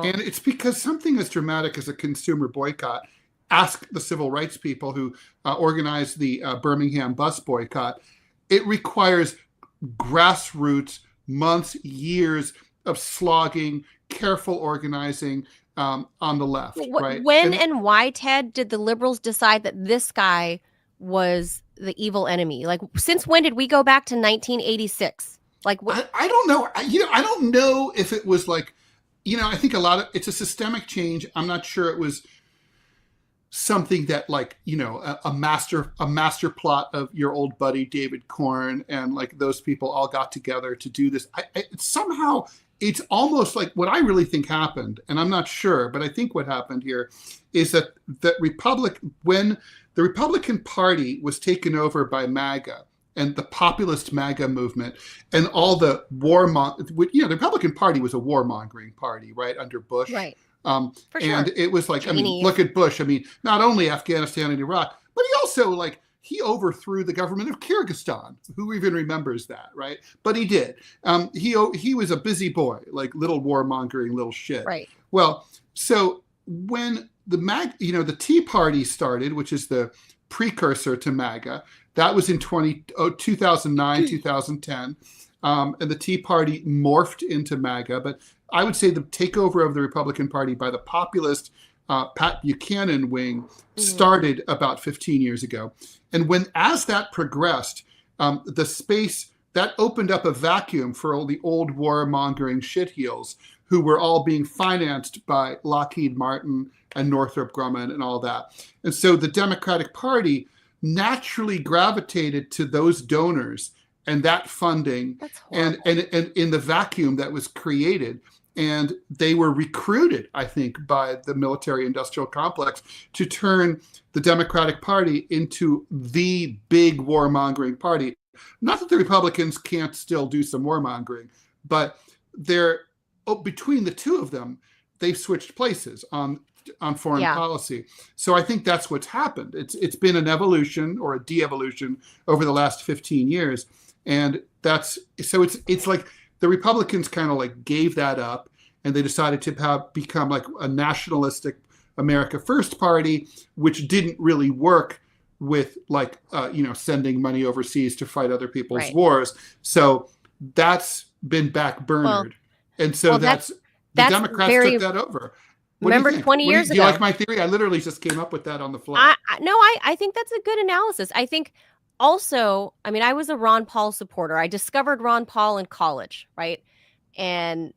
And it's because something as dramatic as a consumer boycott, ask the civil rights people who organized the Birmingham bus boycott, it requires grassroots, months, years of slogging, careful organizing on the left. Right? When and why, Ted, did the liberals decide that this guy was the evil enemy? Like, since when did we go back to 1986? Like, I don't know. I don't know if it was like, I think it's a systemic change. I'm not sure it was something that like, a master plot of your old buddy David Corn and like those people all got together to do this. Somehow it's almost like what I really think happened, and I'm not sure, but I think what happened here is that when the Republican Party was taken over by MAGA, and the populist MAGA movement and all the the Republican Party was a warmongering party, right, under Bush. Right. For and sure. it was like, Cheney. I mean, look at Bush. I mean, not only Afghanistan and Iraq, but he also like, he overthrew the government of Kyrgyzstan. Who even remembers that, right? But he did. He was a busy boy, like little warmongering little shit. Right. Well, so when the Tea Party started, which is the precursor to MAGA, that was in 2009, 2010. And the Tea Party morphed into MAGA. But I would say the takeover of the Republican Party by the populist Pat Buchanan wing started about 15 years ago. And as that progressed, the space that opened up a vacuum for all the old warmongering shitheels who were all being financed by Lockheed Martin and Northrop Grumman and all that. And so the Democratic Party naturally gravitated to those donors and that funding and in the vacuum that was created. And they were recruited, I think, by the military industrial complex to turn the Democratic Party into the big warmongering party. Not that the Republicans can't still do some warmongering, but between the two of them, they've switched places on foreign policy. So I think that's what's happened. It's been an evolution or a de-evolution over the last 15 years. And it's like the Republicans kind of like gave that up and they decided to become like a nationalistic America First party, which didn't really work with like, sending money overseas to fight other people's wars. So that's been backburnered. Well, and so the Democrats took that over. Remember 20 years ago. Do you like my theory? I literally just came up with that on the fly. I think that's a good analysis. I think also, I mean, I was a Ron Paul supporter. I discovered Ron Paul in college, right? And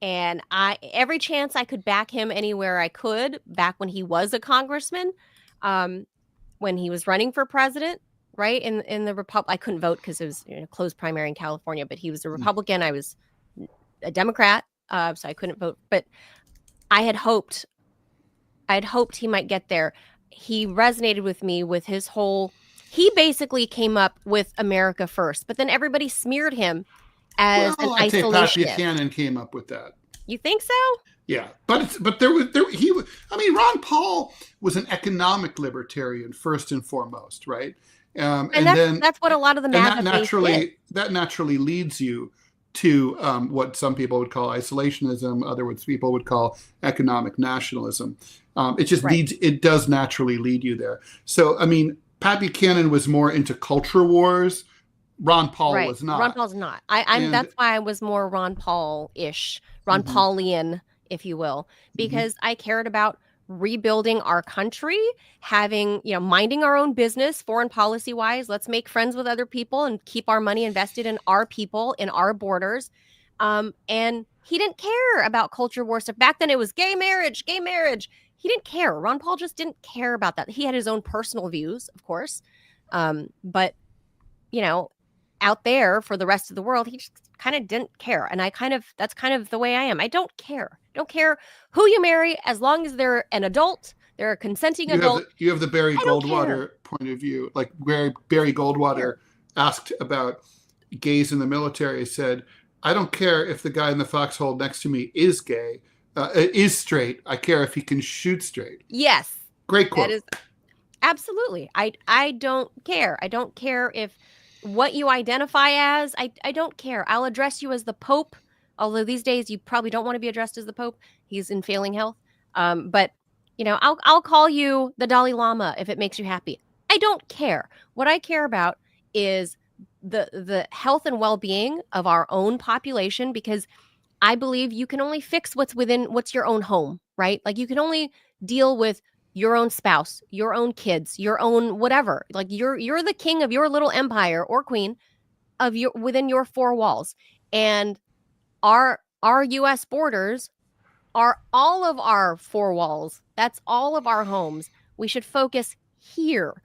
every chance I could back him anywhere I could, back when he was a congressman, when he was running for president, right? In the Republic, I couldn't vote because it was a closed primary in California, but he was a Republican. I was a Democrat, so I couldn't vote. But I had hoped he might get there. He resonated with me with his he basically came up with America First, but then everybody smeared him as an isolationist. Pat Buchanan came up with that. You think so? Yeah, but Ron Paul was an economic libertarian first and foremost, right? And that's what a lot of the MAGA that naturally leads you to what some people would call isolationism, other people would call economic nationalism. It just it does naturally lead you there. So, I mean, Pat Buchanan was more into culture wars. Ron Paul was not. Ron Paul's not. That's why I was more Ron Paul-ish, Ron Paulian, if you will, because I cared about rebuilding our country, having, minding our own business, foreign policy wise. Let's make friends with other people and keep our money invested in our people, in our borders. And he didn't care about culture war stuff. Back then it was gay marriage. He didn't care. Ron Paul just didn't care about that. He had his own personal views, of course. But, out there for the rest of the world, he just kind of didn't care. And that's kind of the way I am. I don't care. Don't care who you marry as long as they're an adult, they're a consenting adult. You have the Barry Goldwater point of view. Like where Barry Goldwater asked about gays in the military, said, I don't care if the guy in the foxhole next to me is gay, is straight. I care if he can shoot straight. Yes. Great quote. That is absolutely. I don't care. I don't care if what you identify as. I don't care. I'll address you as the Pope. Although these days you probably don't want to be addressed as the Pope. He's in failing health. But I'll call you the Dalai Lama if it makes you happy. I don't care. What I care about is the health and well-being of our own population, because I believe you can only fix what's your own home, right? Like you can only deal with your own spouse, your own kids, your own whatever. Like you're the king of your little empire or queen within your four walls. And our US borders are all of our four walls. That's all of our homes. We should focus here.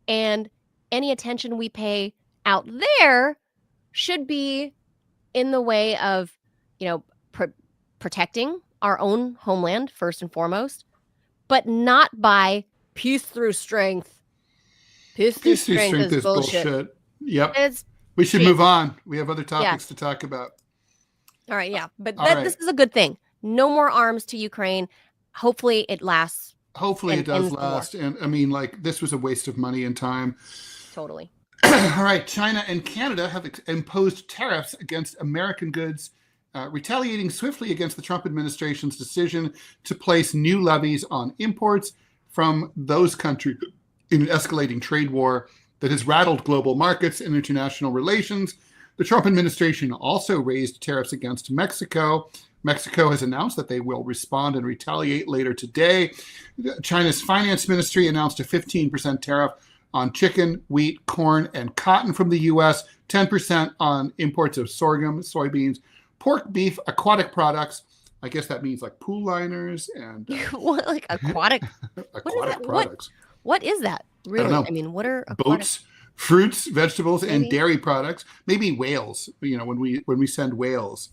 And any attention we pay out there should be in the way of, protecting our own homeland first and foremost, but not by peace through strength. Peace through strength is bullshit. Yep. It's We should big. move on. We have other topics Yeah. to talk about. All right, yeah. But All right. this is a good thing. No more arms to Ukraine. Hopefully it lasts. Hopefully it does ends the war. last. And I mean, like, this was a waste of money and time. Totally. All right. China and Canada have imposed tariffs against American goods, retaliating swiftly against the Trump administration's decision to place new levies on imports from those countries in an escalating trade war that has rattled global markets and international relations. The Trump administration also raised tariffs against Mexico. Mexico has announced that they will respond and retaliate later today. China's finance ministry announced a 15% tariff on chicken, wheat, corn, and cotton from the U.S., 10% on imports of sorghum, soybeans, pork, beef, aquatic products. I guess that means like pool liners and what, like aquatic products. What is that? Really? I don't know. I mean, what are aquatic? Boats, fruits, vegetables, Maybe. and dairy products. Maybe whales. You know, when we send whales.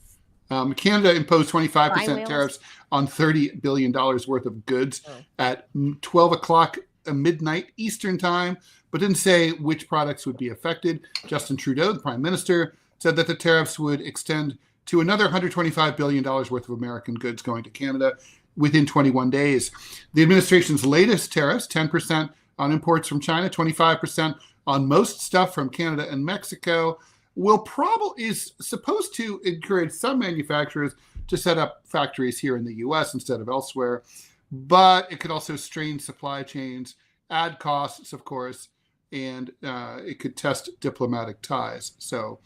Canada imposed 25% tariffs on $30 billion worth of goods at 12 o'clock midnight Eastern time, but didn't say which products would be affected. Justin Trudeau, the Prime Minister, said that the tariffs would extend to another $125 billion worth of American goods going to Canada within 21 days. The administration's latest tariffs, 10% on imports from China, 25% on most stuff from Canada and Mexico, is supposed to encourage some manufacturers to set up factories here in the U.S. instead of elsewhere, but it could also strain supply chains, add costs, of course, and it could test diplomatic ties. So,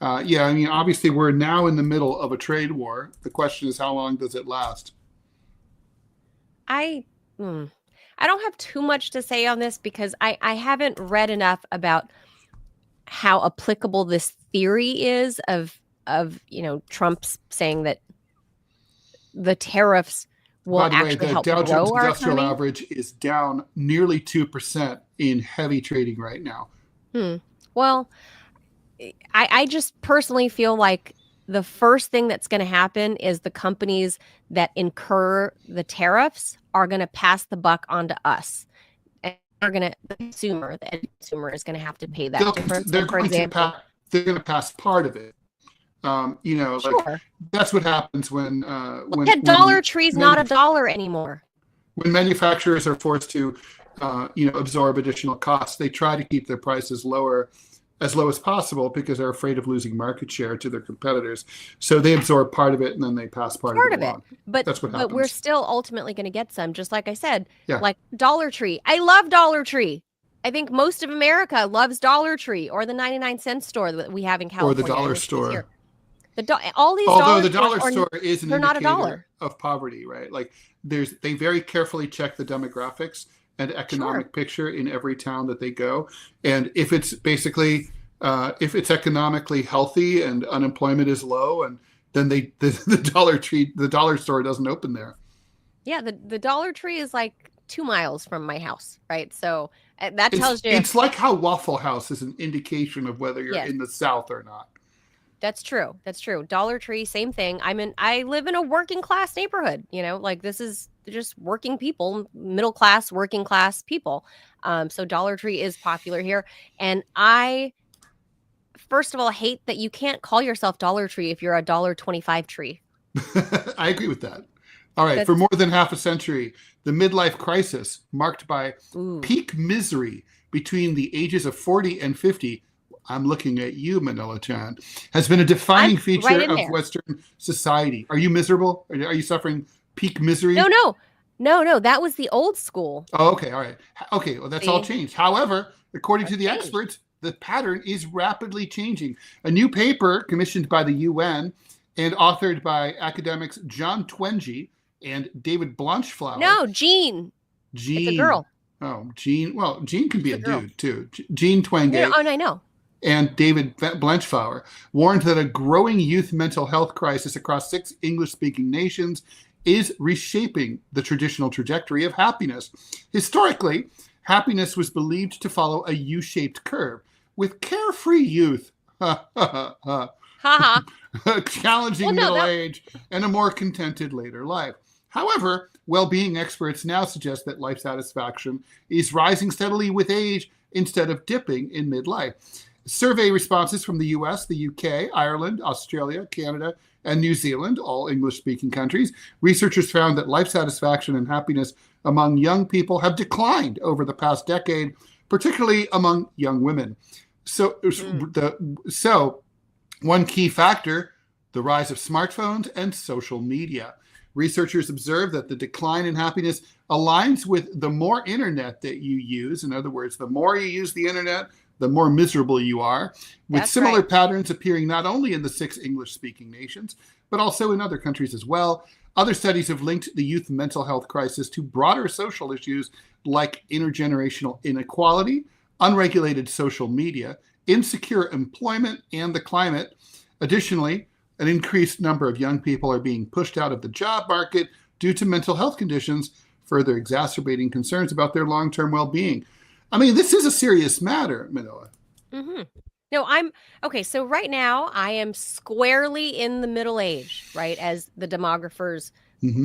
yeah, I mean, obviously we're now in the middle of a trade war. The question is, how long does it last? I don't have too much to say on this because I haven't read enough about how applicable this theory is of Trump's saying that the tariffs will actually help grow our economy. Dow Jones Industrial Average is down nearly 2% in heavy trading right now. Well, I just personally feel like the first thing that's going to happen is the companies that incur the tariffs are going to pass the buck on to us. The consumer is going to have to pay that difference. They're going to pass part of it. Like that's what happens when Dollar Tree's not a dollar anymore. When manufacturers are forced to, absorb additional costs, they try to keep their prices as low as possible because they're afraid of losing market share to their competitors. So they absorb part of it and then they pass part of it along. But that's what happens. But we're still ultimately going to get some, just like I said. Yeah. Like Dollar Tree. I love Dollar Tree. I think most of America loves Dollar Tree or the 99-cent store that we have in California. Or the dollar store. Although the dollar store is an indicator of of poverty, right? Like they very carefully check the demographics and economic picture in every town that they go. And if it's basically, if it's economically healthy and unemployment is low, and then the dollar store doesn't open there. Yeah, the Dollar Tree is like 2 miles from my house, right? So that tells you. It's like how Waffle House is an indication of whether you're in the South or not. That's true. Dollar Tree, same thing. I live in a working class neighborhood, like this is just working people, middle class, working class people. So Dollar Tree is popular here. And I, first of all, hate that you can't call yourself Dollar Tree if you're a $1.25 tree. I agree with that. All right. For more than half a century, the midlife crisis marked by peak misery between the ages of 40 and 50, I'm looking at you, Manila Chan, has been a defining feature of Western society. Are you miserable? Are you suffering peak misery? No. That was the old school. Oh, okay. All right. Okay. Well, that's all changed. However, according to the experts, the pattern is rapidly changing. A new paper commissioned by the UN and authored by academics John Twenge and David Blanchflower. No, Jean. It's a girl. Oh, Jean. Well, Jean can be a dude too. Jean Twenge. Yeah, I know. And David Blanchflower warned that a growing youth mental health crisis across 6 English-speaking nations is reshaping the traditional trajectory of happiness. Historically, happiness was believed to follow a U-shaped curve, with carefree youth, challenging middle age, and a more contented later life. However, well-being experts now suggest that life satisfaction is rising steadily with age instead of dipping in midlife. Survey responses from the US, the UK, Ireland, Australia, Canada, and New Zealand, all English-speaking countries, researchers found that life satisfaction and happiness among young people have declined over the past decade, particularly among young women. So one key factor, the rise of smartphones and social media. Researchers observe that the decline in happiness aligns with the more internet that you use. In other words, the more you use the internet, the more miserable you are, with That's similar right. patterns appearing not only in the 6 English-speaking nations, but also in other countries as well. Other studies have linked the youth mental health crisis to broader social issues like intergenerational inequality, unregulated social media, insecure employment, and the climate. Additionally, an increased number of young people are being pushed out of the job market due to mental health conditions, further exacerbating concerns about their long-term well-being. I mean, this is a serious matter, Manila. Mm-hmm. No, okay. So right now I am squarely in the middle age, right? As the demographers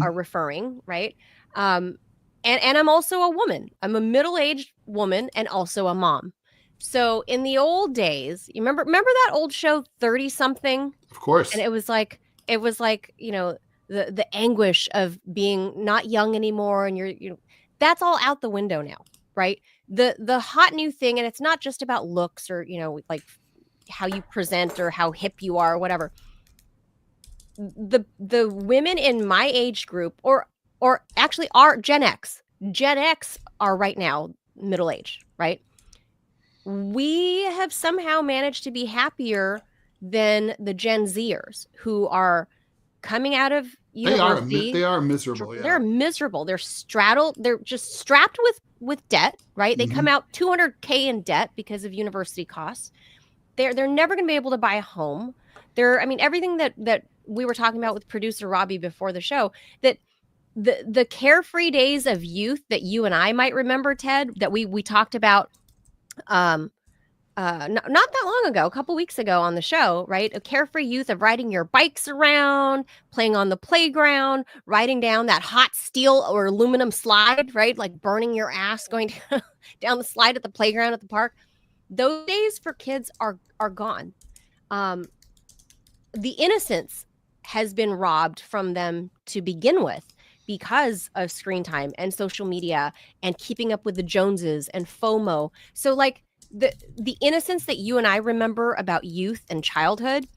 are referring, right? And I'm also a woman. I'm a middle-aged woman and also a mom. So in the old days, you remember that old show 30 something? Of course. And it was like, the anguish of being not young anymore, and that's all out the window now, right? The hot new thing, and it's not just about looks or like how you present or how hip you are or whatever. The women in my age group, or actually are Gen X are right now middle aged, right? We have somehow managed to be happier than the Gen Zers who are coming out of university. They are miserable. Yeah. They're miserable. They're straddled. They're just strapped with debt, right? They come out $200K in debt because of university costs. They're never going to be able to buy a home. Everything that we were talking about with producer Robbie before the show, that the carefree days of youth that you and I might remember, Ted, that we talked about not that long ago, a couple weeks ago on the show, right? A carefree youth of riding your bikes around, playing on the playground, riding down that hot steel or aluminum slide, right? Like burning your ass going down the slide at the playground at the park. Those days for kids are gone. The innocence has been robbed from them to begin with because of screen time and social media and keeping up with the Joneses and FOMO. So like the innocence that you and I remember about youth and childhood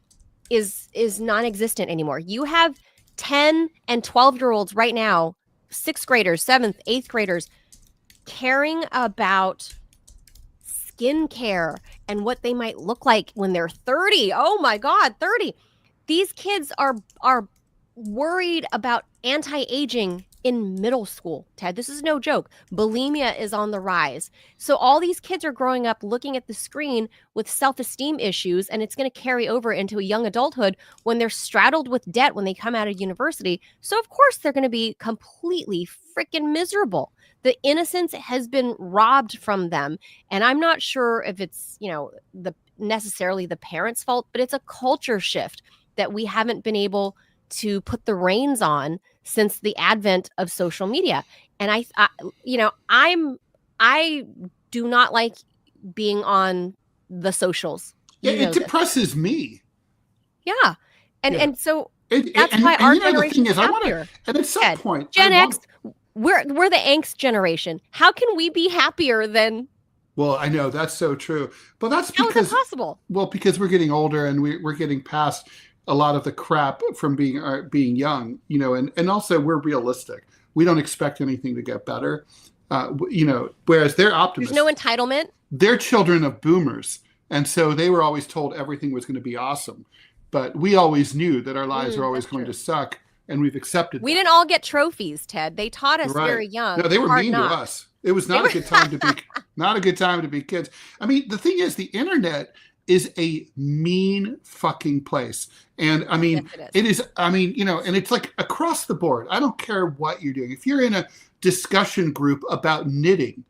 is non-existent anymore. You have 10 and 12-year-olds right now, 6th graders, 7th, 8th graders, caring about skincare and what they might look like when they're 30. Oh my God, 30. These kids are worried about anti-aging in middle school, Ted. This is no joke. Bulimia is on the rise. So all these kids are growing up looking at the screen with self-esteem issues, and it's going to carry over into a young adulthood when they're straddled with debt when they come out of university. So of course they're going to be completely freaking miserable. The innocence has been robbed from them. And I'm not sure if it's, necessarily the parents' fault, but it's a culture shift that we haven't been able to put the reins on since the advent of social media. And I do not like being on the socials. Yeah, it depresses me. Yeah. And so that's why our generation is happier. And at some point, Gen X, we're the angst generation. How can we be happier than? Well, I know that's so true, but that's because how is it possible? Well, because we're getting older and we're getting past a lot of the crap from being young, and also we're realistic. We don't expect anything to get better, whereas they're optimists. There's no entitlement. They're children of boomers. And so they were always told everything was going to be awesome. But we always knew that our lives were always going to suck, and we've accepted that. We didn't all get trophies, Ted. They taught us very young. No, they were mean to us. It was not a good time to be kids. I mean, the thing is, the internet is a mean fucking place. And I mean, yes, it is, and it's like across the board. I don't care what you're doing. If you're in a discussion group about knitting,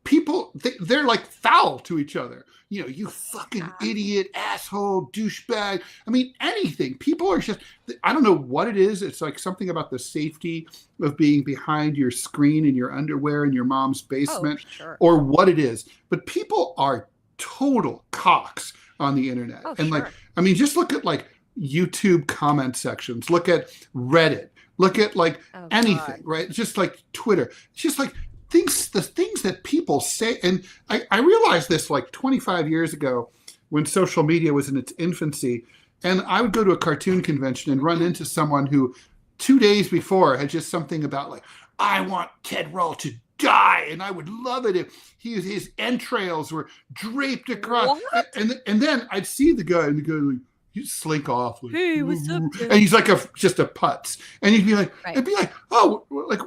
people, they're like foul to each other. You fucking idiot, asshole, douchebag. I mean, anything. People are just, I don't know what it is. It's like something about the safety of being behind your screen in your underwear in your mom's basement or what it is. But people are total talks on the internet. Oh, and sure. like, I mean, just look at like YouTube comment sections, look at Reddit, look at like anything, right? Just like Twitter. It's just like the things that people say. And I realized this like 25 years ago when social media was in its infancy. And I would go to a cartoon convention and run into someone who 2 days before had just something about like, I want Ted Rall to die, and I would love it if his entrails were draped across. And then I'd see the guy, and the guy like, he'd slink off. Like, hey, what's up? And he's like just a putz. And he'd be like, it'd be like, oh, like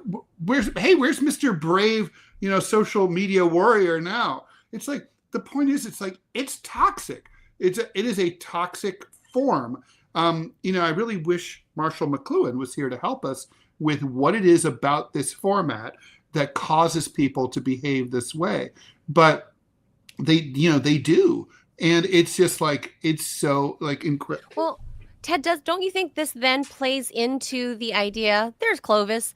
where's Mr. Brave, social media warrior now? It's like, the point is, it's like, it's toxic. It is a toxic form. I really wish Marshall McLuhan was here to help us with what it is about this format that causes people to behave this way. But they do. And it's just like, it's so like incredible. Well, Ted, don't you think this then plays into the idea, there's Clovis,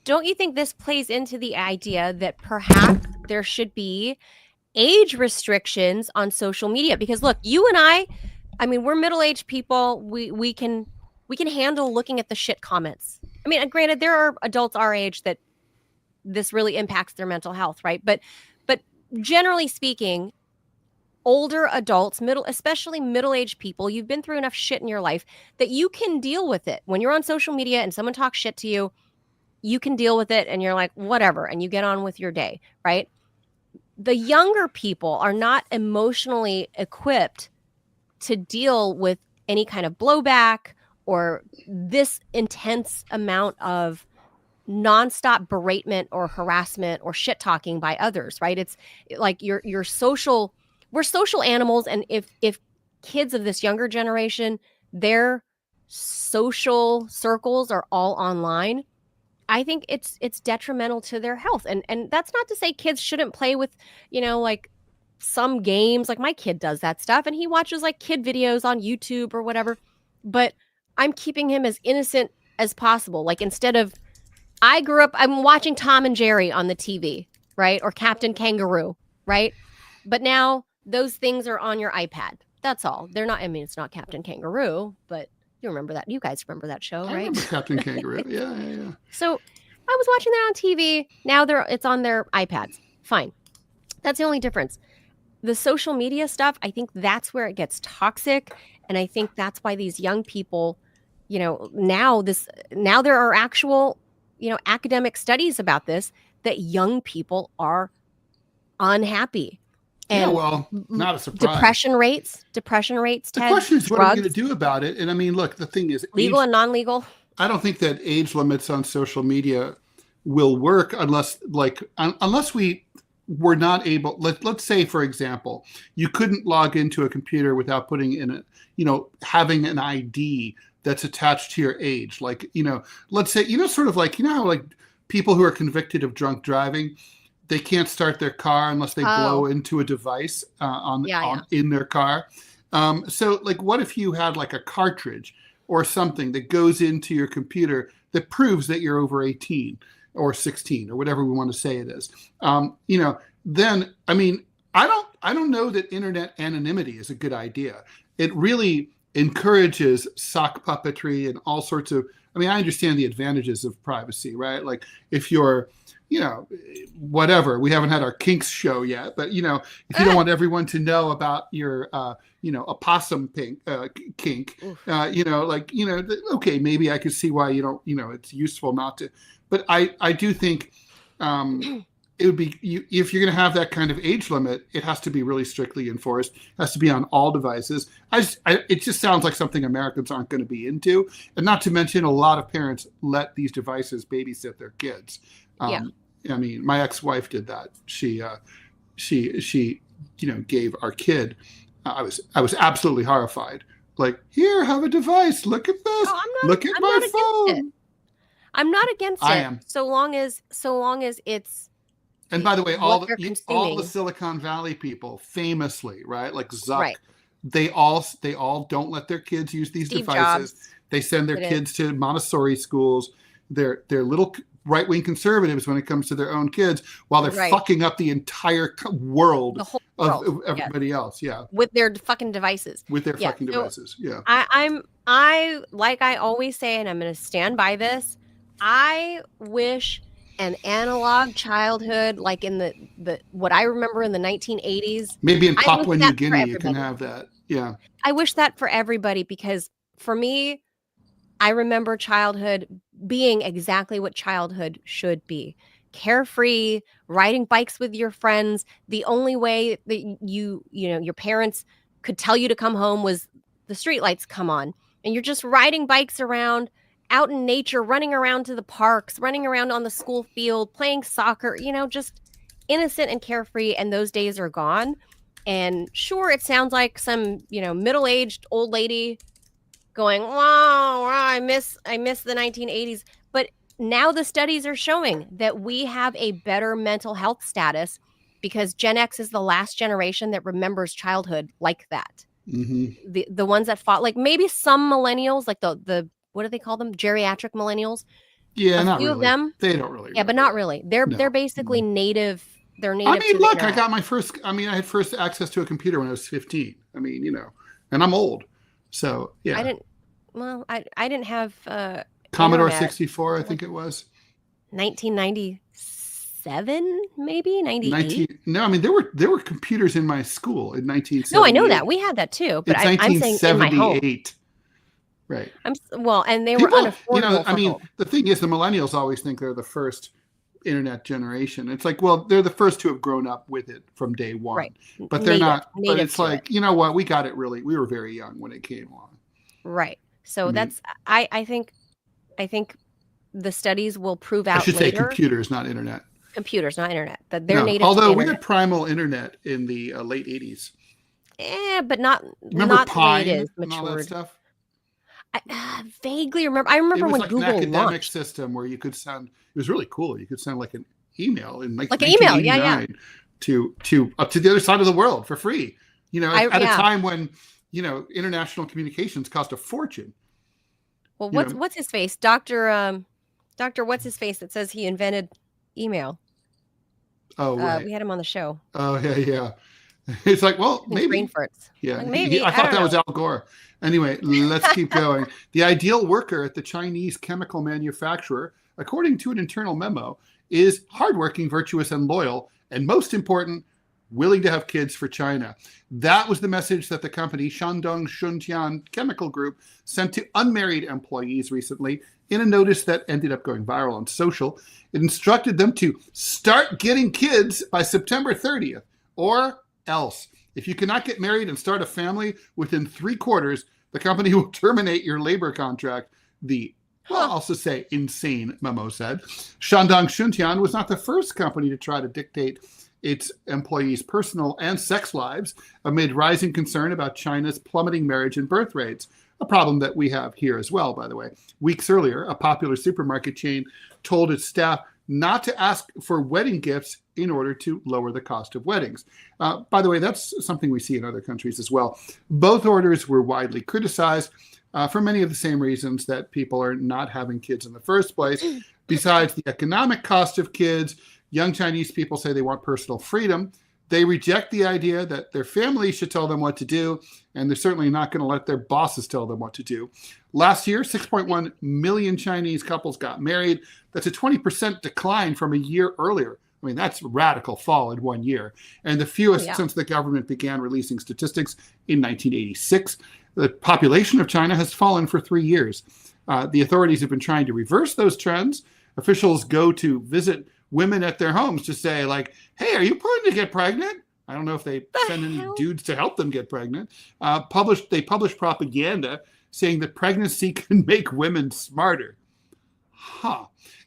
don't you think this plays into the idea that perhaps there should be age restrictions on social media? Because look, you and I mean, we're middle-aged people. We can handle looking at the shit comments. I mean, granted, there are adults our age that this really impacts their mental health, right? But generally speaking, older adults, especially middle-aged people, you've been through enough shit in your life that you can deal with it. When you're on social media and someone talks shit to you, you can deal with it and you're like, whatever, and you get on with your day, right? The younger people are not emotionally equipped to deal with any kind of blowback or this intense amount of nonstop beratement or harassment or shit talking by others, right? It's like we're social animals. And if kids of this younger generation, their social circles are all online, I think it's detrimental to their health. And that's not to say kids shouldn't play with, like some games. Like my kid does that stuff and he watches like kid videos on YouTube or whatever, but I'm keeping him as innocent as possible. Like instead of, I'm watching Tom and Jerry on the TV, right? Or Captain Kangaroo, right? But now those things are on your iPad. That's all. They're not, I mean, it's not Captain Kangaroo, but you remember that. You guys remember that show, right? I remember Captain Kangaroo. Yeah. So I was watching that on TV. Now it's on their iPads. Fine. That's the only difference. The social media stuff, I think that's where it gets toxic. And I think that's why these young people, now there are actual, academic studies about this, that young people are unhappy. And not a surprise. Depression rates, The Ted, question is, drugs, what are we going to do about it? And I mean, look, the thing is, legal and non-legal. I don't think that age limits on social media will work unless we were not able. Let's say, for example, you couldn't log into a computer without putting in having an ID that's attached to your age. Like, let's say, sort of like, how like people who are convicted of drunk driving, they can't start their car unless they blow into a device in their car. So like, what if you had like a cartridge or something that goes into your computer that proves that you're over 18 or 16 or whatever we want to say it is? Then, I mean, I don't know that internet anonymity is a good idea. It really encourages sock puppetry and all sorts of, I mean, I understand the advantages of privacy, right? Like if you're, whatever, we haven't had our kinks show yet, but if you don't want everyone to know about your, opossum kink, okay, maybe I could see why you don't, it's useful not to, but I do think it would be, if you're going to have that kind of age limit, it has to be really strictly enforced. It has to be on all devices. It just sounds like something Americans aren't going to be into, and not to mention a lot of parents let these devices babysit their kids. I mean, my ex-wife did that. She gave our kid. I was absolutely horrified. Like, here, have a device. Look at this. Look at my phone. I'm not against it. I am. So long as it's. And by the way, all the Silicon Valley people, famously, right? Like Zuck, right. They all don't let their kids use these devices. Jobs. They send their kids to Montessori schools. They're little right-wing conservatives when it comes to their own kids, while they're fucking up the entire world, the whole world of everybody else. Yeah. With their fucking devices. With their fucking devices. Yeah. I like I always say, and I'm going to stand by this, I wish an analog childhood, like in the what I remember in the 1980s. Maybe in Papua New Guinea you can have that. Yeah. I wish that for everybody, because for me, I remember childhood being exactly what childhood should be. Carefree, riding bikes with your friends. The only way that your parents could tell you to come home was the streetlights come on. And you're just riding bikes around, out in nature, running around to the parks, running around on the school field, playing soccer, just innocent and carefree. And those days are gone. And sure, it sounds like some, middle-aged old lady going, wow, I miss the 1980s. But now the studies are showing that we have a better mental health status because Gen X is the last generation that remembers childhood like that. Mm-hmm. The ones that fought, like maybe some millennials, like the what do they call them? Geriatric millennials. Yeah, not really. Of them, they don't really. Yeah, but not really. They're basically native. They're native. I mean, look, I got my first. I mean, I had first access to a computer when I was 15. I mean, and I'm old, so yeah. I didn't. Well, I didn't have Commodore Internet. 64. I think it was 1997, maybe 98. No, I mean there were computers in my school in 1978. No, I know that we had that too, but I'm saying in my home. Right. And they were unaffordable. I mean, the thing is, the millennials always think they're the first internet generation. It's like, well, they're the first to have grown up with it from day one, right. But they're not. But it's like, you know what? We got it we were very young when it came along. Right. So that's, I think the studies will prove out. I should say computers, not internet. Computers, not internet. That they're native. Although we had primal internet in the late 80s. But not. Remember not Pine the way it is and all that stuff? I vaguely remember. I remember when Google launched. It was like an academic system where you could sound. It was really cool. You could sound like an email in like an email, yeah. To up to the other side of the world for free. At a time when international communications cost a fortune. Well, what's his face, Doctor what's his face that says he invented email? Oh, right. We had him on the show. Oh yeah. It's like, well, maybe. Brain farts. Yeah, like maybe. I thought that was Al Gore. Anyway, let's keep going. The ideal worker at the Chinese chemical manufacturer, according to an internal memo, is hardworking, virtuous, and loyal, and most important, willing to have kids for China. That was the message that the company Shandong Shuntian Chemical Group sent to unmarried employees recently in a notice that ended up going viral on social. It instructed them to start getting kids by September 30th, or else. If you cannot get married and start a family within 3 quarters, the company will terminate your labor contract. I'll also say insane memo said. Shandong Shuntian was not the first company to try to dictate its employees' personal and sex lives amid rising concern about China's plummeting marriage and birth rates, a problem that we have here as well, by the way. Weeks earlier, a popular supermarket chain told its staff not to ask for wedding gifts in order to lower the cost of weddings. By the way, that's something we see in other countries as well. Both orders were widely criticized for many of the same reasons that people are not having kids in the first place. Besides the economic cost of kids, young Chinese people say they want personal freedom. They reject the idea that their family should tell them what to do, and they're certainly not going to let their bosses tell them what to do. Last year, 6.1 million Chinese couples got married. That's a 20% decline from a year earlier. I mean, that's a radical fall in 1 year, and the fewest since the government began releasing statistics in 1986. The population of China has fallen for 3 years. The authorities have been trying to reverse those trends. Officials go to visit women at their homes to say, like, hey, are you planning to get pregnant? I don't know if they send any dudes to help them get pregnant. They publish propaganda saying that pregnancy can make women smarter.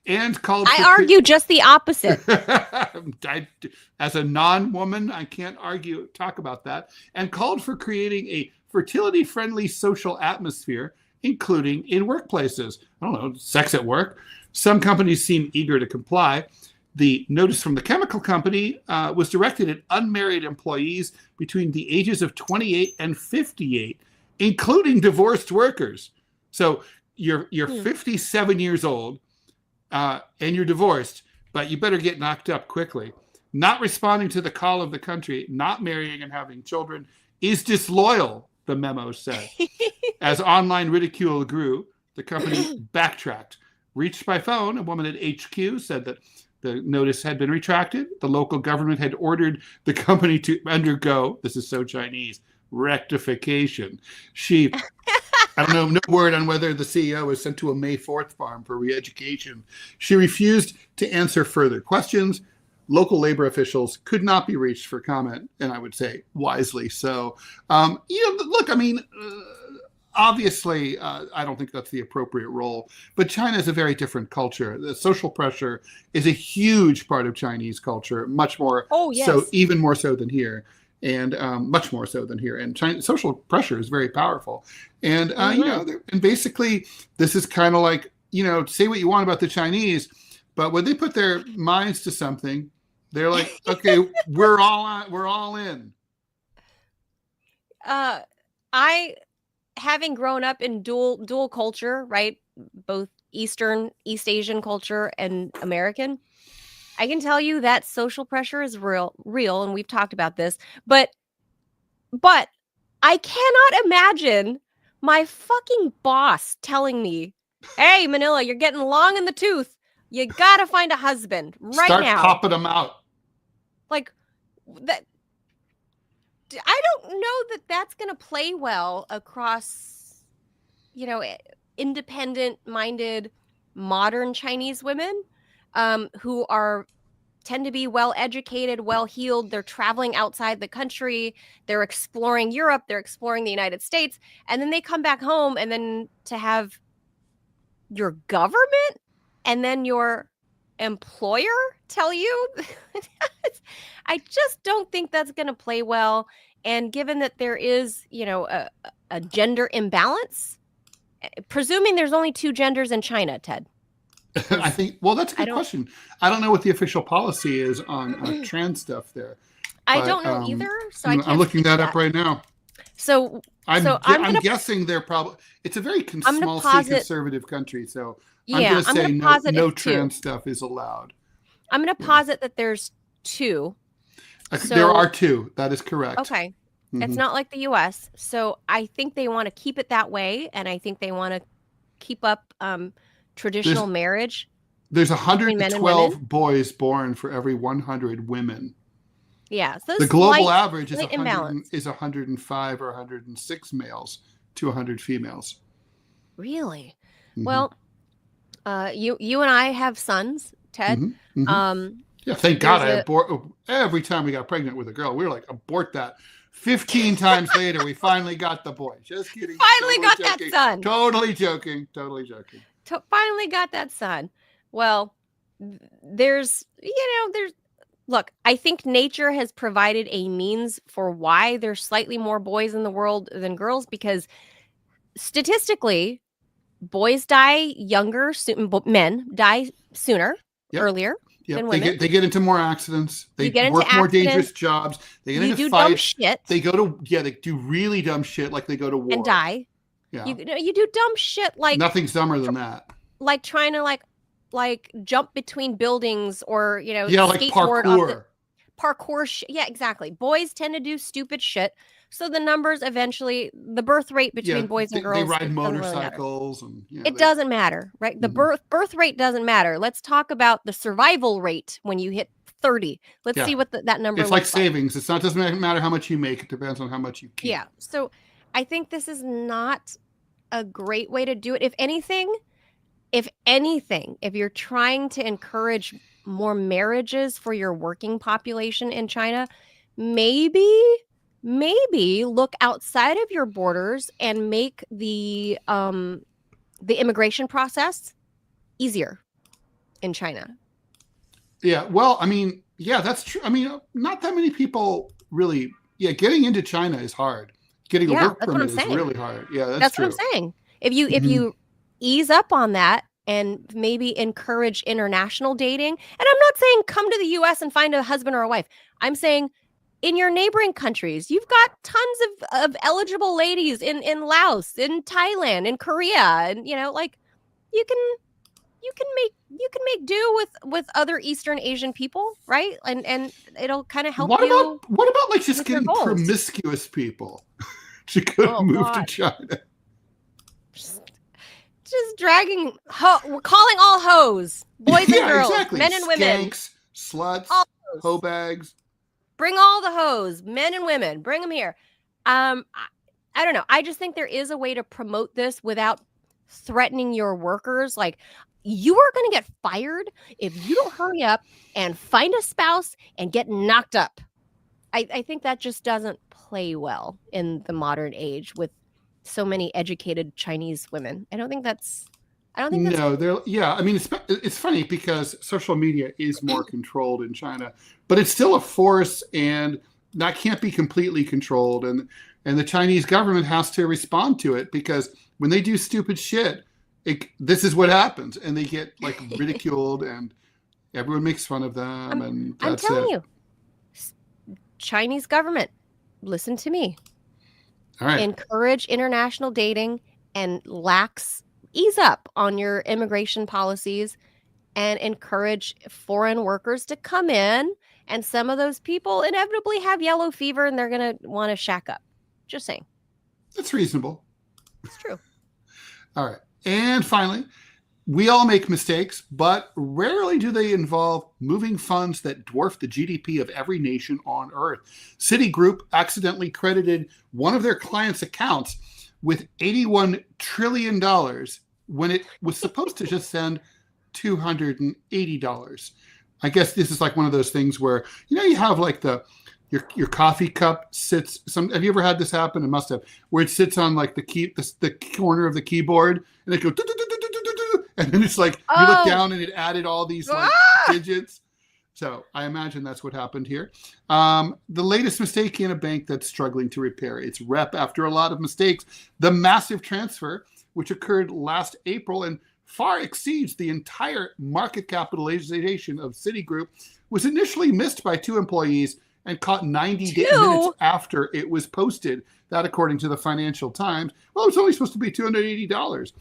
And called. I argue just the opposite. As a non-woman, I can't talk about that. And called for creating a fertility-friendly social atmosphere, including in workplaces. I don't know, sex at work. Some companies seem eager to comply. The notice from the chemical company was directed at unmarried employees between the ages of 28 and 58, including divorced workers. So you're 57 years old. and you're divorced, but you better get knocked up quickly. Not responding to the call of the country, not marrying and having children is disloyal, the memo said. As online ridicule grew, the company backtracked. Reached by phone, a woman at HQ said that the notice had been retracted. The local government had ordered the company to undergo, this is so Chinese, rectification. She, I don't know, no word on whether the CEO was sent to a May 4th farm for re-education. She refused to answer further questions. Local labor officials could not be reached for comment, and I would say wisely so. Look, I mean, obviously, I don't think that's the appropriate role, but China is a very different culture. The social pressure is a huge part of Chinese culture, much more so, even more so than here, and much more so than here. And social pressure is very powerful. And, and basically, this is kind of like, say what you want about the Chinese, but when they put their minds to something, they're like, okay, we're all in. Having grown up in dual culture, right? Both East Asian culture and American, I can tell you that social pressure is real, and we've talked about this, but I cannot imagine my fucking boss telling me, "Hey, Manila, you're getting long in the tooth. You gotta find a husband right now. Start popping them out." Like that. I don't know that that's going to play well across, independent-minded, modern Chinese women who tend to be well-educated, well-heeled. They're traveling outside the country. They're exploring Europe. They're exploring the United States. And then they come back home, and then to have your government and then your employer tell you, I just don't think that's going to play well. And given that there is, a gender imbalance, presuming there's only 2 genders in China, Ted. I think, well, that's a good question. I don't know what the official policy is on trans stuff there. I don't know either. So I'm looking that up right now. So I'm guessing they're probably, it's a very small C conservative country. So I'm going to say no trans stuff is allowed. I'm going to posit that there's 2. There are 2. That is correct. Okay. Mm-hmm. It's not like the U.S. So I think they want to keep it that way. And I think they want to keep up traditional marriage. There's 112 boys born for every 100 women. Yeah. So the global average is 105 or 106 males to 100 females. Really? Mm-hmm. Well, you and I have sons, Ted. Mm-hmm. Mm-hmm. Yeah, thank God I abort. Every time we got pregnant with a girl, we were like, abort that. 15 times later, we finally got the boy. Just kidding. Finally got that son. Totally joking. Finally got that son. Well, look, I think nature has provided a means for why there's slightly more boys in the world than girls, because statistically, boys die younger, men die sooner, earlier. Yeah, they get into more accidents. They work more dangerous jobs. They get into fights. Dumb shit. They do really dumb shit, like they go to war and die. Yeah, you do dumb shit like nothing's dumber than that. Like trying to like jump between buildings or like parkour. Parkour shit. Yeah, exactly. Boys tend to do stupid shit. So the numbers eventually, the birth rate between boys and girls. They ride motorcycles and it doesn't matter, right? The birth rate doesn't matter. Let's talk about the survival rate when you hit 30. Let's see what that number looks like. It's like savings. It doesn't matter how much you make. It depends on how much you keep. Yeah. So I think this is not a great way to do it. If anything, if you're trying to encourage more marriages for your working population in China, maybe look outside of your borders and make the immigration process easier in China. Yeah, well, I mean, yeah, that's true. I mean, not that many people really. Yeah, getting into China is hard. Getting a work permit is really hard. Yeah, that's true. What I'm saying. If you ease up on that and maybe encourage international dating, and I'm not saying come to the U.S. and find a husband or a wife. I'm saying, in your neighboring countries, you've got tons of eligible ladies in Laos, in Thailand, in Korea, and you can make you can make do with other Eastern Asian people, right? And it'll kind of help What you. about like just with your getting goals. promiscuous people to go move to China? Just dragging, we're calling all hoes, boys and girls, exactly. men and women, Skanks, sluts, hoe bags. Bring all the hoes, men and women, bring them here. I don't know. I just think there is a way to promote this without threatening your workers. Like, you are going to get fired if you don't hurry up and find a spouse and get knocked up. I think that just doesn't play well in the modern age with so many educated Chinese women. I don't think that's. No, I mean, it's funny because social media is more controlled in China, but it's still a force, and that can't be completely controlled. And the Chinese government has to respond to it, because when they do stupid shit, this is what happens, and they get like ridiculed, and everyone makes fun of them. I'm telling you, Chinese government, listen to me. All right. Encourage international dating and ease up on your immigration policies, and encourage foreign workers to come in. And some of those people inevitably have yellow fever and they're going to want to shack up. Just saying. That's reasonable. It's true. All right. And finally, we all make mistakes, but rarely do they involve moving funds that dwarf the GDP of every nation on Earth. Citigroup accidentally credited one of their clients' accounts with $81 trillion when it was supposed to just send $280. I guess this is like one of those things where, you have like your coffee cup sits. Have you ever had this happen? It must have, where it sits on like the corner of the keyboard, and it goes, and then it's like you look down and it added all these like digits. So I imagine that's what happened here. The latest mistake in a bank that's struggling to repair its rep after a lot of mistakes, the massive transfer, which occurred last April and far exceeds the entire market capitalization of Citigroup, was initially missed by 2 employees and caught 90 minutes after it was posted. That, according to the Financial Times. Well, it was only supposed to be $280.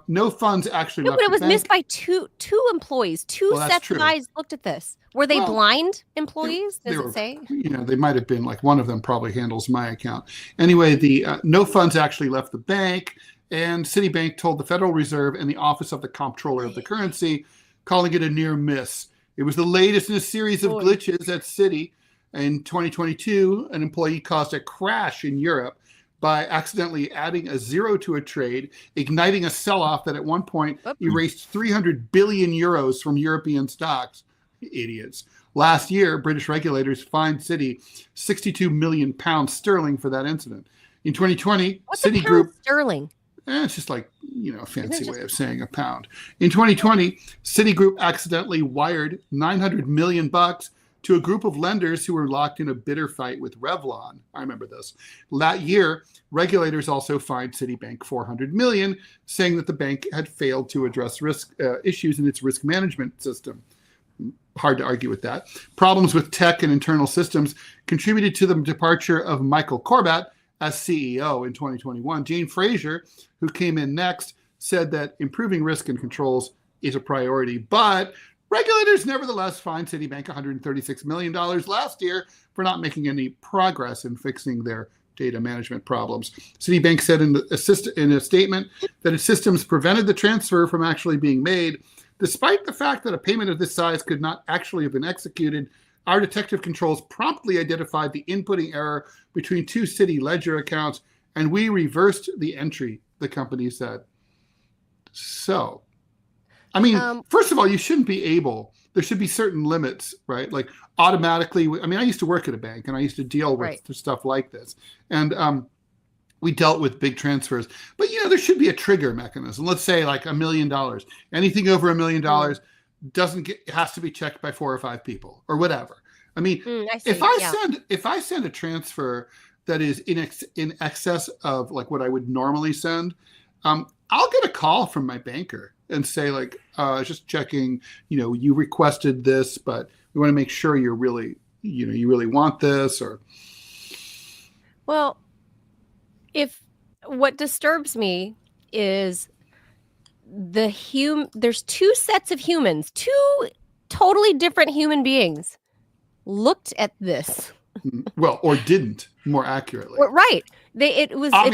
No funds actually left. But it was missed by two employees. Two sets of eyes looked at this. Were they blind employees? Does it say? They might have been. Like, one of them probably handles my account. Anyway, the no funds actually left the bank, and Citibank told the Federal Reserve and the Office of the Comptroller of the Currency, calling it a near miss. It was the latest in a series of glitches at Citi. In 2022, an employee caused a crash in Europe by accidentally adding a zero to a trade, igniting a sell-off that at one point erased 300 billion euros from European stocks. Idiots. Last year, British regulators fined Citi 62 million pounds sterling for that incident. In 2020, Citigroup... sterling? It's just like, a fancy way of saying a pound. In 2020, Citigroup accidentally wired $900 million to a group of lenders who were locked in a bitter fight with Revlon. I remember this. That year, regulators also fined Citibank $400 million, saying that the bank had failed to address risk issues in its risk management system. Hard to argue with that. Problems with tech and internal systems contributed to the departure of Michael Corbat as CEO in 2021. Jane Fraser, who came in next, said that improving risk and controls is a priority, but regulators nevertheless fined Citibank $136 million last year for not making any progress in fixing their data management problems. Citibank said in a statement that its systems prevented the transfer from actually being made. Despite the fact that a payment of this size could not actually have been executed, our detective controls promptly identified the inputting error between 2 Citi ledger accounts, and we reversed the entry, the company said. So, I mean, first of all, you shouldn't be able, there should be certain limits, right? Like automatically, I used to work at a bank and I used to deal with stuff like this. And we dealt with big transfers. But, there should be a trigger mechanism. Let's say like $1 million. Anything over $1 million has to be checked by 4 or 5 people or whatever. I mean, if I send a transfer that is in excess of like what I would normally send, I'll get a call from my banker and say like, just checking, you requested this, but we want to make sure you're really, you really want this. Or, well, if what disturbs me is there's two sets of humans, two totally different human beings looked at this. Well, or didn't, more accurately. Right. It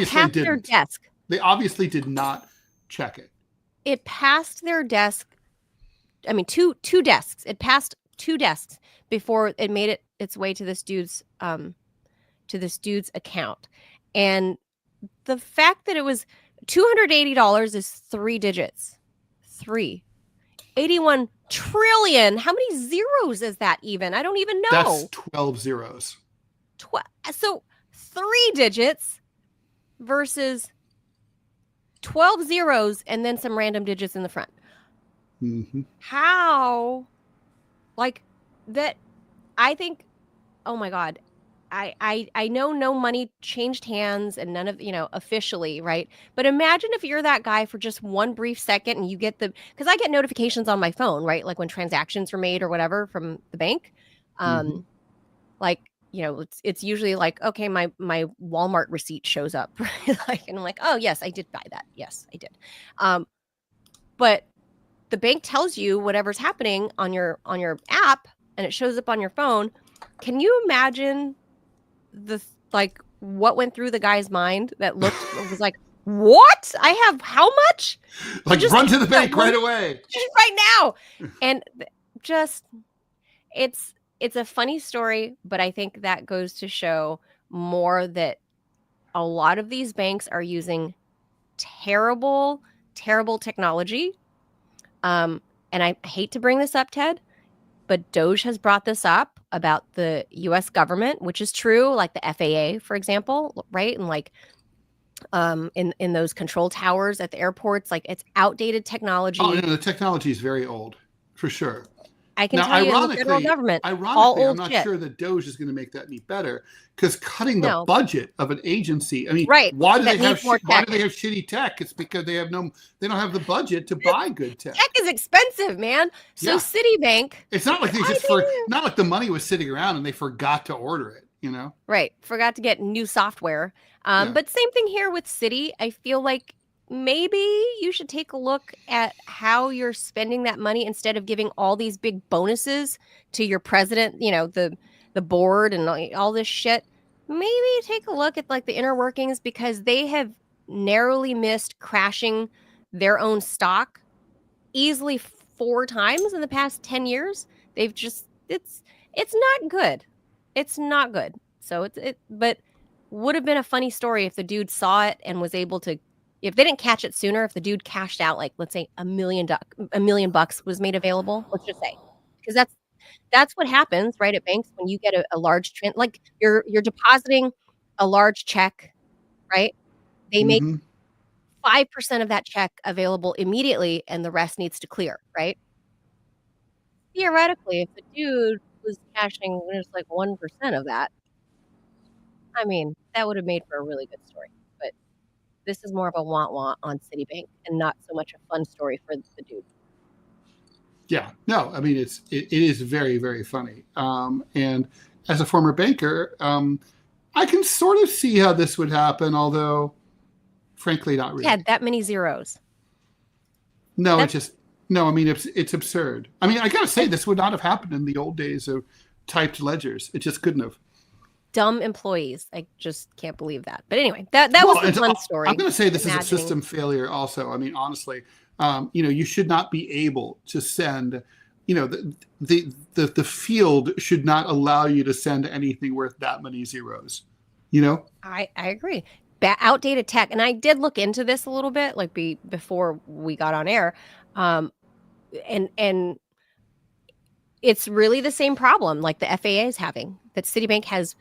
passed their desk. They obviously did not check it. It passed their desk. I mean, two desks. It passed two desks before it made its way to this dude's account. And the fact that it was $280 is 3 digits. 81 trillion. How many zeros is that even? I don't even know. That's 12 zeros. So 3 digits versus 12 zeros and then some random digits in the front. Mm-hmm. How? Like that, I think, oh my God. I know no money changed hands and none of, officially, right? But imagine if you're that guy for just one brief second and you get because I get notifications on my phone, right? Like when transactions are made or whatever from the bank. Like, it's usually like, okay, my Walmart receipt shows up. Like, and I'm like, oh yes, I did buy that. Yes, I did. But the bank tells you whatever's happening on your app and it shows up on your phone. Can you imagine what went through the guy's mind that was like, what? I have how much? Like, just run to the bank right away. Right now. And it's a funny story, but I think that goes to show more that a lot of these banks are using terrible, terrible technology. And I hate to bring this up, Ted, but Doge has brought this up about the U.S. government, which is true, like the FAA, for example, right? And like in those control towers at the airports, like it's outdated technology. Oh, the technology is very old, for sure. I can tell you, the federal government, ironically, I'm not sure that Doge is going to make that any better, because cutting the budget of an agency. I mean, why do they have shitty tech? It's because they don't have the budget to buy good tech. Tech is expensive, man. So Citibank, it's not like not like the money was sitting around and they forgot to order it. Right? Forgot to get new software. But same thing here with Citi. I feel like maybe you should take a look at how you're spending that money instead of giving all these big bonuses to your president, the board and all this shit. Maybe take a look at like the inner workings, because they have narrowly missed crashing their own stock easily 4 times in the past 10 years. They've just, it's not good. It's not good. So but would have been a funny story if the dude saw it and was able to, if they didn't catch it sooner, if the dude cashed out, like, let's say $1 million was made available, let's just say, because that's what happens, right, at banks when you get a large like you're depositing a large check, right? They make 5% of that check available immediately, and the rest needs to clear, right? Theoretically, if the dude was cashing just like 1% of that, I mean, that would have made for a really good story. But this is more of a want on Citibank and not so much a fun story for the dude. Yeah, no, I mean, it is very, very funny. And as a former banker, I can sort of see how this would happen, although frankly, not really. Yeah, that many zeros. No, I mean, it's absurd. I mean, I got to say, this would not have happened in the old days of typed ledgers. It just couldn't have. Dumb employees. I just can't believe that. But anyway, that was a fun story. I'm going to say this is a system failure also. I mean, honestly, you should not be able to send, the field should not allow you to send anything worth that many zeros, I agree. Outdated tech. And I did look into this a little bit, like before we got on air. And it's really the same problem like the FAA is having, that Citibank has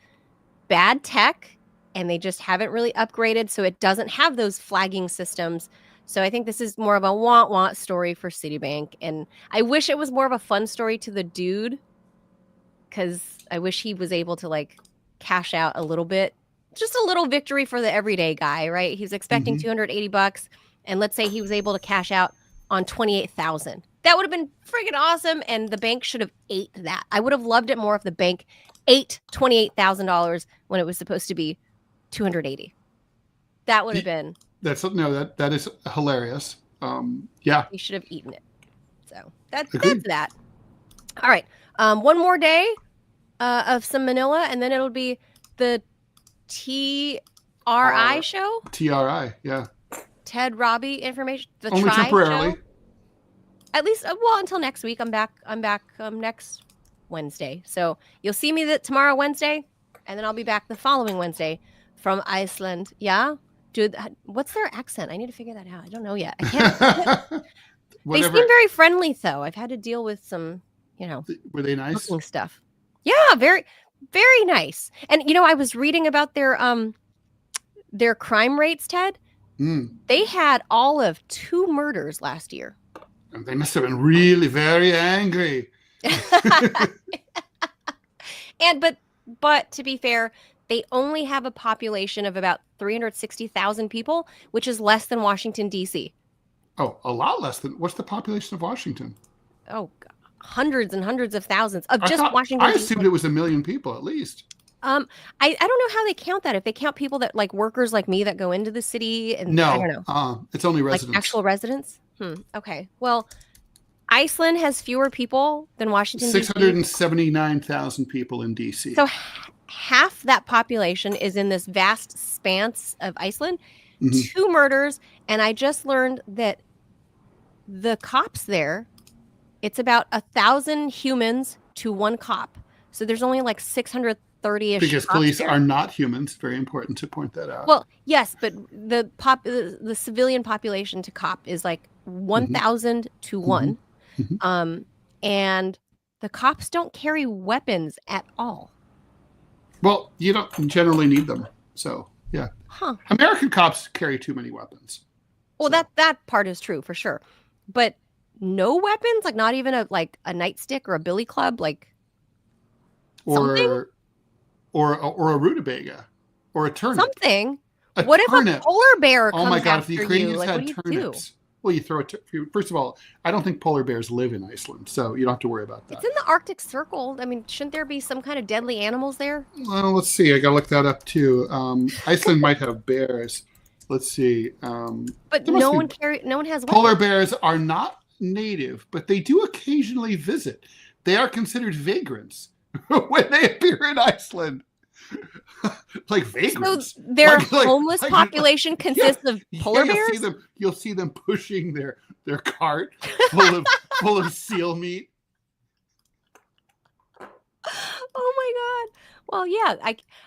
bad tech and they just haven't really upgraded. So it doesn't have those flagging systems. So I think this is more of a want story for Citibank. And I wish it was more of a fun story to the dude, because I wish he was able to like cash out a little bit, just a little victory for the everyday guy, right? He's expecting $280, and let's say he was able to cash out on 28,000. That would have been freaking awesome, and the bank should have ate that. I would have loved it more if the bank ate $28,000 when it was supposed to be $280. That would have been. That is hilarious. Yeah. You should have eaten it. So that's that. All right. One more day of some Manila, and then it'll be the TRI show. TRI, yeah. Ted Robbie information. The Only temporarily. Show. At least, well, until next week. I'm back next Wednesday. So you'll see me tomorrow, Wednesday, and then I'll be back the following Wednesday from Iceland. Yeah? Dude, what's their accent? I need to figure that out. I don't know yet. I can't. They seem very friendly, though. I've had to deal with some, were they nice? Cooking stuff. Yeah, very, very nice. And, I was reading about their crime rates, Ted. They had all of 2 murders last year. They must have been really very angry. But to be fair, they only have a population of about 360,000 people, which is less than Washington, D.C. Oh, a lot less than. What's the population of Washington? Oh, hundreds and hundreds of thousands of Washington. I assumed it was 1 million people at least. I don't know how they count that. If they count people that like workers like me that go into the city, and no, I don't know. It's only residents. Like actual residents. Okay. Well, Iceland has fewer people than Washington. 679,000 people in DC. So half that population is in this vast expanse of Iceland. 2 murders, and I just learned that the cops there, it's about 1,000 humans to 1 cop. So there's only like 630-ish. Because police are not humans. Very important to point that out. Well, yes, but the civilian population to cop is like 1,000 to 1. And the cops don't carry weapons at all. Well, you don't generally need them. So, yeah. American cops carry too many weapons. Well, that part is true for sure. But no weapons, like not even a nightstick or a billy club, like or a rutabaga or a turnip. Something. What if a polar bear comes after you? Oh my God, if the Ukrainians had turnips. Well, you throw it. First of all, I don't think polar bears live in Iceland, so you don't have to worry about that. It's in the Arctic Circle. I mean, shouldn't there be some kind of deadly animals there? Well, let's see. I got to look that up too. Iceland might have bears. Let's see. But no one has weapons. Polar bears are not native, but they do occasionally visit. They are considered vagrants when they appear in Iceland. Like vagrants. So their homeless population consists of polar bears? You'll see them pushing their cart full of seal meat. Oh my God. Well, yeah,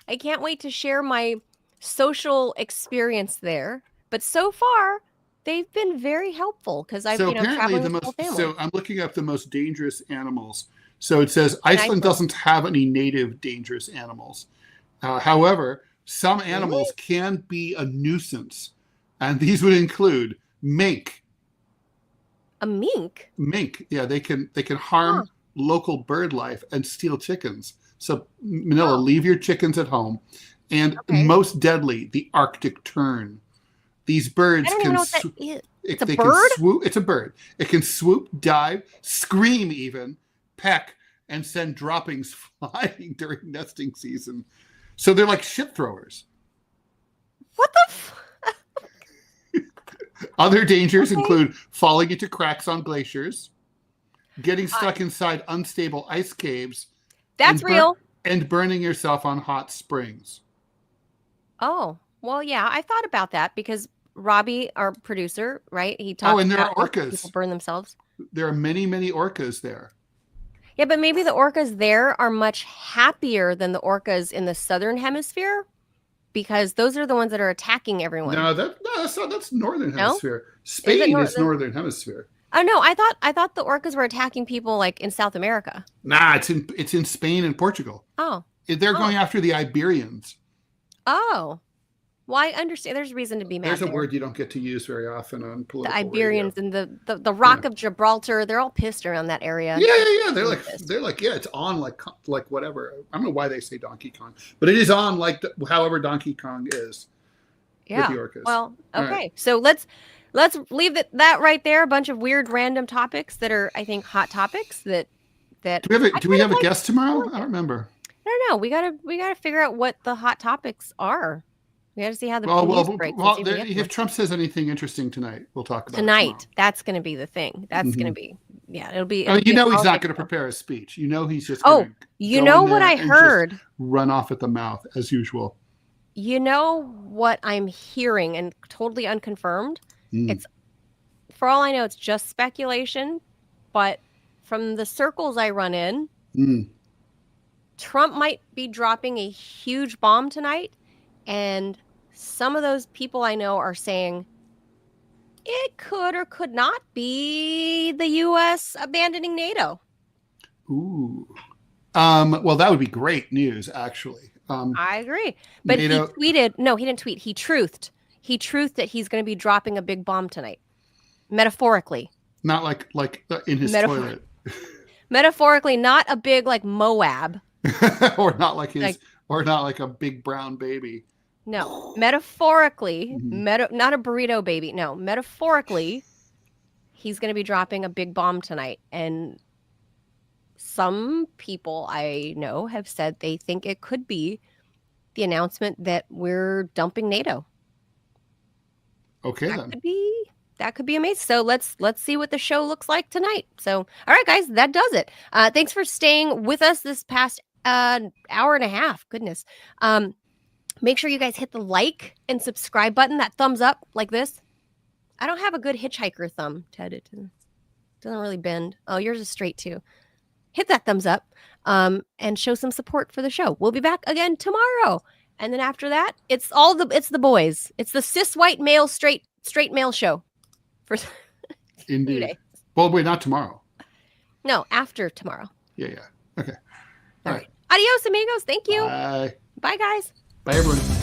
I can't wait to share my social experience there. But so far, they've been very helpful because I've traveling with the whole family. So I'm looking up the most dangerous animals. So it says Iceland doesn't have any native dangerous animals. However, some animals can be a nuisance, and these would include mink. A mink? Mink, yeah, they can harm local bird life and steal chickens. So Manila, leave your chickens at home. And most deadly, the Arctic tern. These birds can. I don't know what that is. It's a bird? Can swoop. It's a bird. It can swoop, dive, scream, even peck, and send droppings flying during nesting season. So they're like shit throwers. What the? Other dangers include falling into cracks on glaciers, getting stuck inside unstable ice caves. That's real. And burning yourself on hot springs. Oh, well, yeah, I thought about that because Robbie, our producer, right? He talked and there about are orcas. People burn themselves. There are many, many orcas there. Yeah, but maybe the orcas there are much happier than the orcas in the southern hemisphere because those are the ones that are attacking everyone. No, that's northern hemisphere. Spain is northern hemisphere. Oh no, I thought the orcas were attacking people like in South America. Nah, it's in Spain and Portugal. Oh. They're going after the Iberians. Oh. Well, I understand. There's reason to be mad. There's a word you don't get to use very often on political The Iberians radio. And the Rock of Gibraltar, they're all pissed around that area. Yeah. They're like, yeah, it's on like whatever. I don't know why they say Donkey Kong, but it is on like however Donkey Kong is. Yeah. With the orcas. Well, okay. Right. So let's leave that right there. A bunch of weird random topics that are, I think, hot topics that. Do we have a guest tomorrow? I don't remember. I don't know. We gotta figure out what the hot topics are. We got to see how the Well, news breaks. And see what he if Trump says anything interesting tonight, we'll talk about tonight. it tomorrow. That's going to be the thing. That's going to be, yeah, it'll be. He's not going to prepare a speech. You know, he's just. You know what I heard? Run off at the mouth as usual. You know what I'm hearing, and totally unconfirmed. It's, for all I know, it's just speculation, but from the circles I run in, Trump might be dropping a huge bomb tonight, and some of those people I know are saying it could or could not be the U.S. abandoning NATO. Ooh. Well, that would be great news, actually. I agree. But NATO... he tweeted, no, he didn't tweet. He truthed. He truthed that he's going to be dropping a big bomb tonight. Metaphorically. Not like in his toilet. Metaphorically, not a big like Moab. or not like a big brown baby. No, metaphorically, not a burrito baby. No, metaphorically, he's going to be dropping a big bomb tonight. And some people I know have said they think it could be the announcement that we're dumping NATO. Okay, that could be amazing. So let's see what the show looks like tonight. So, all right, guys, that does it. Thanks for staying with us this past hour and a half. Goodness. Make sure you guys hit the like and subscribe button, that thumbs up like this. I don't have a good hitchhiker thumb, Ted. It doesn't really bend. Oh, yours is straight too. Hit that thumbs up and show some support for the show. We'll be back again tomorrow. And then after that, it's the boys. It's the cis white male straight male show for Indeed. 2 days. Well, wait, not tomorrow. No, after tomorrow. Yeah. Okay. All right. Adios, amigos. Thank you. Bye. Bye, guys. Bye, everyone.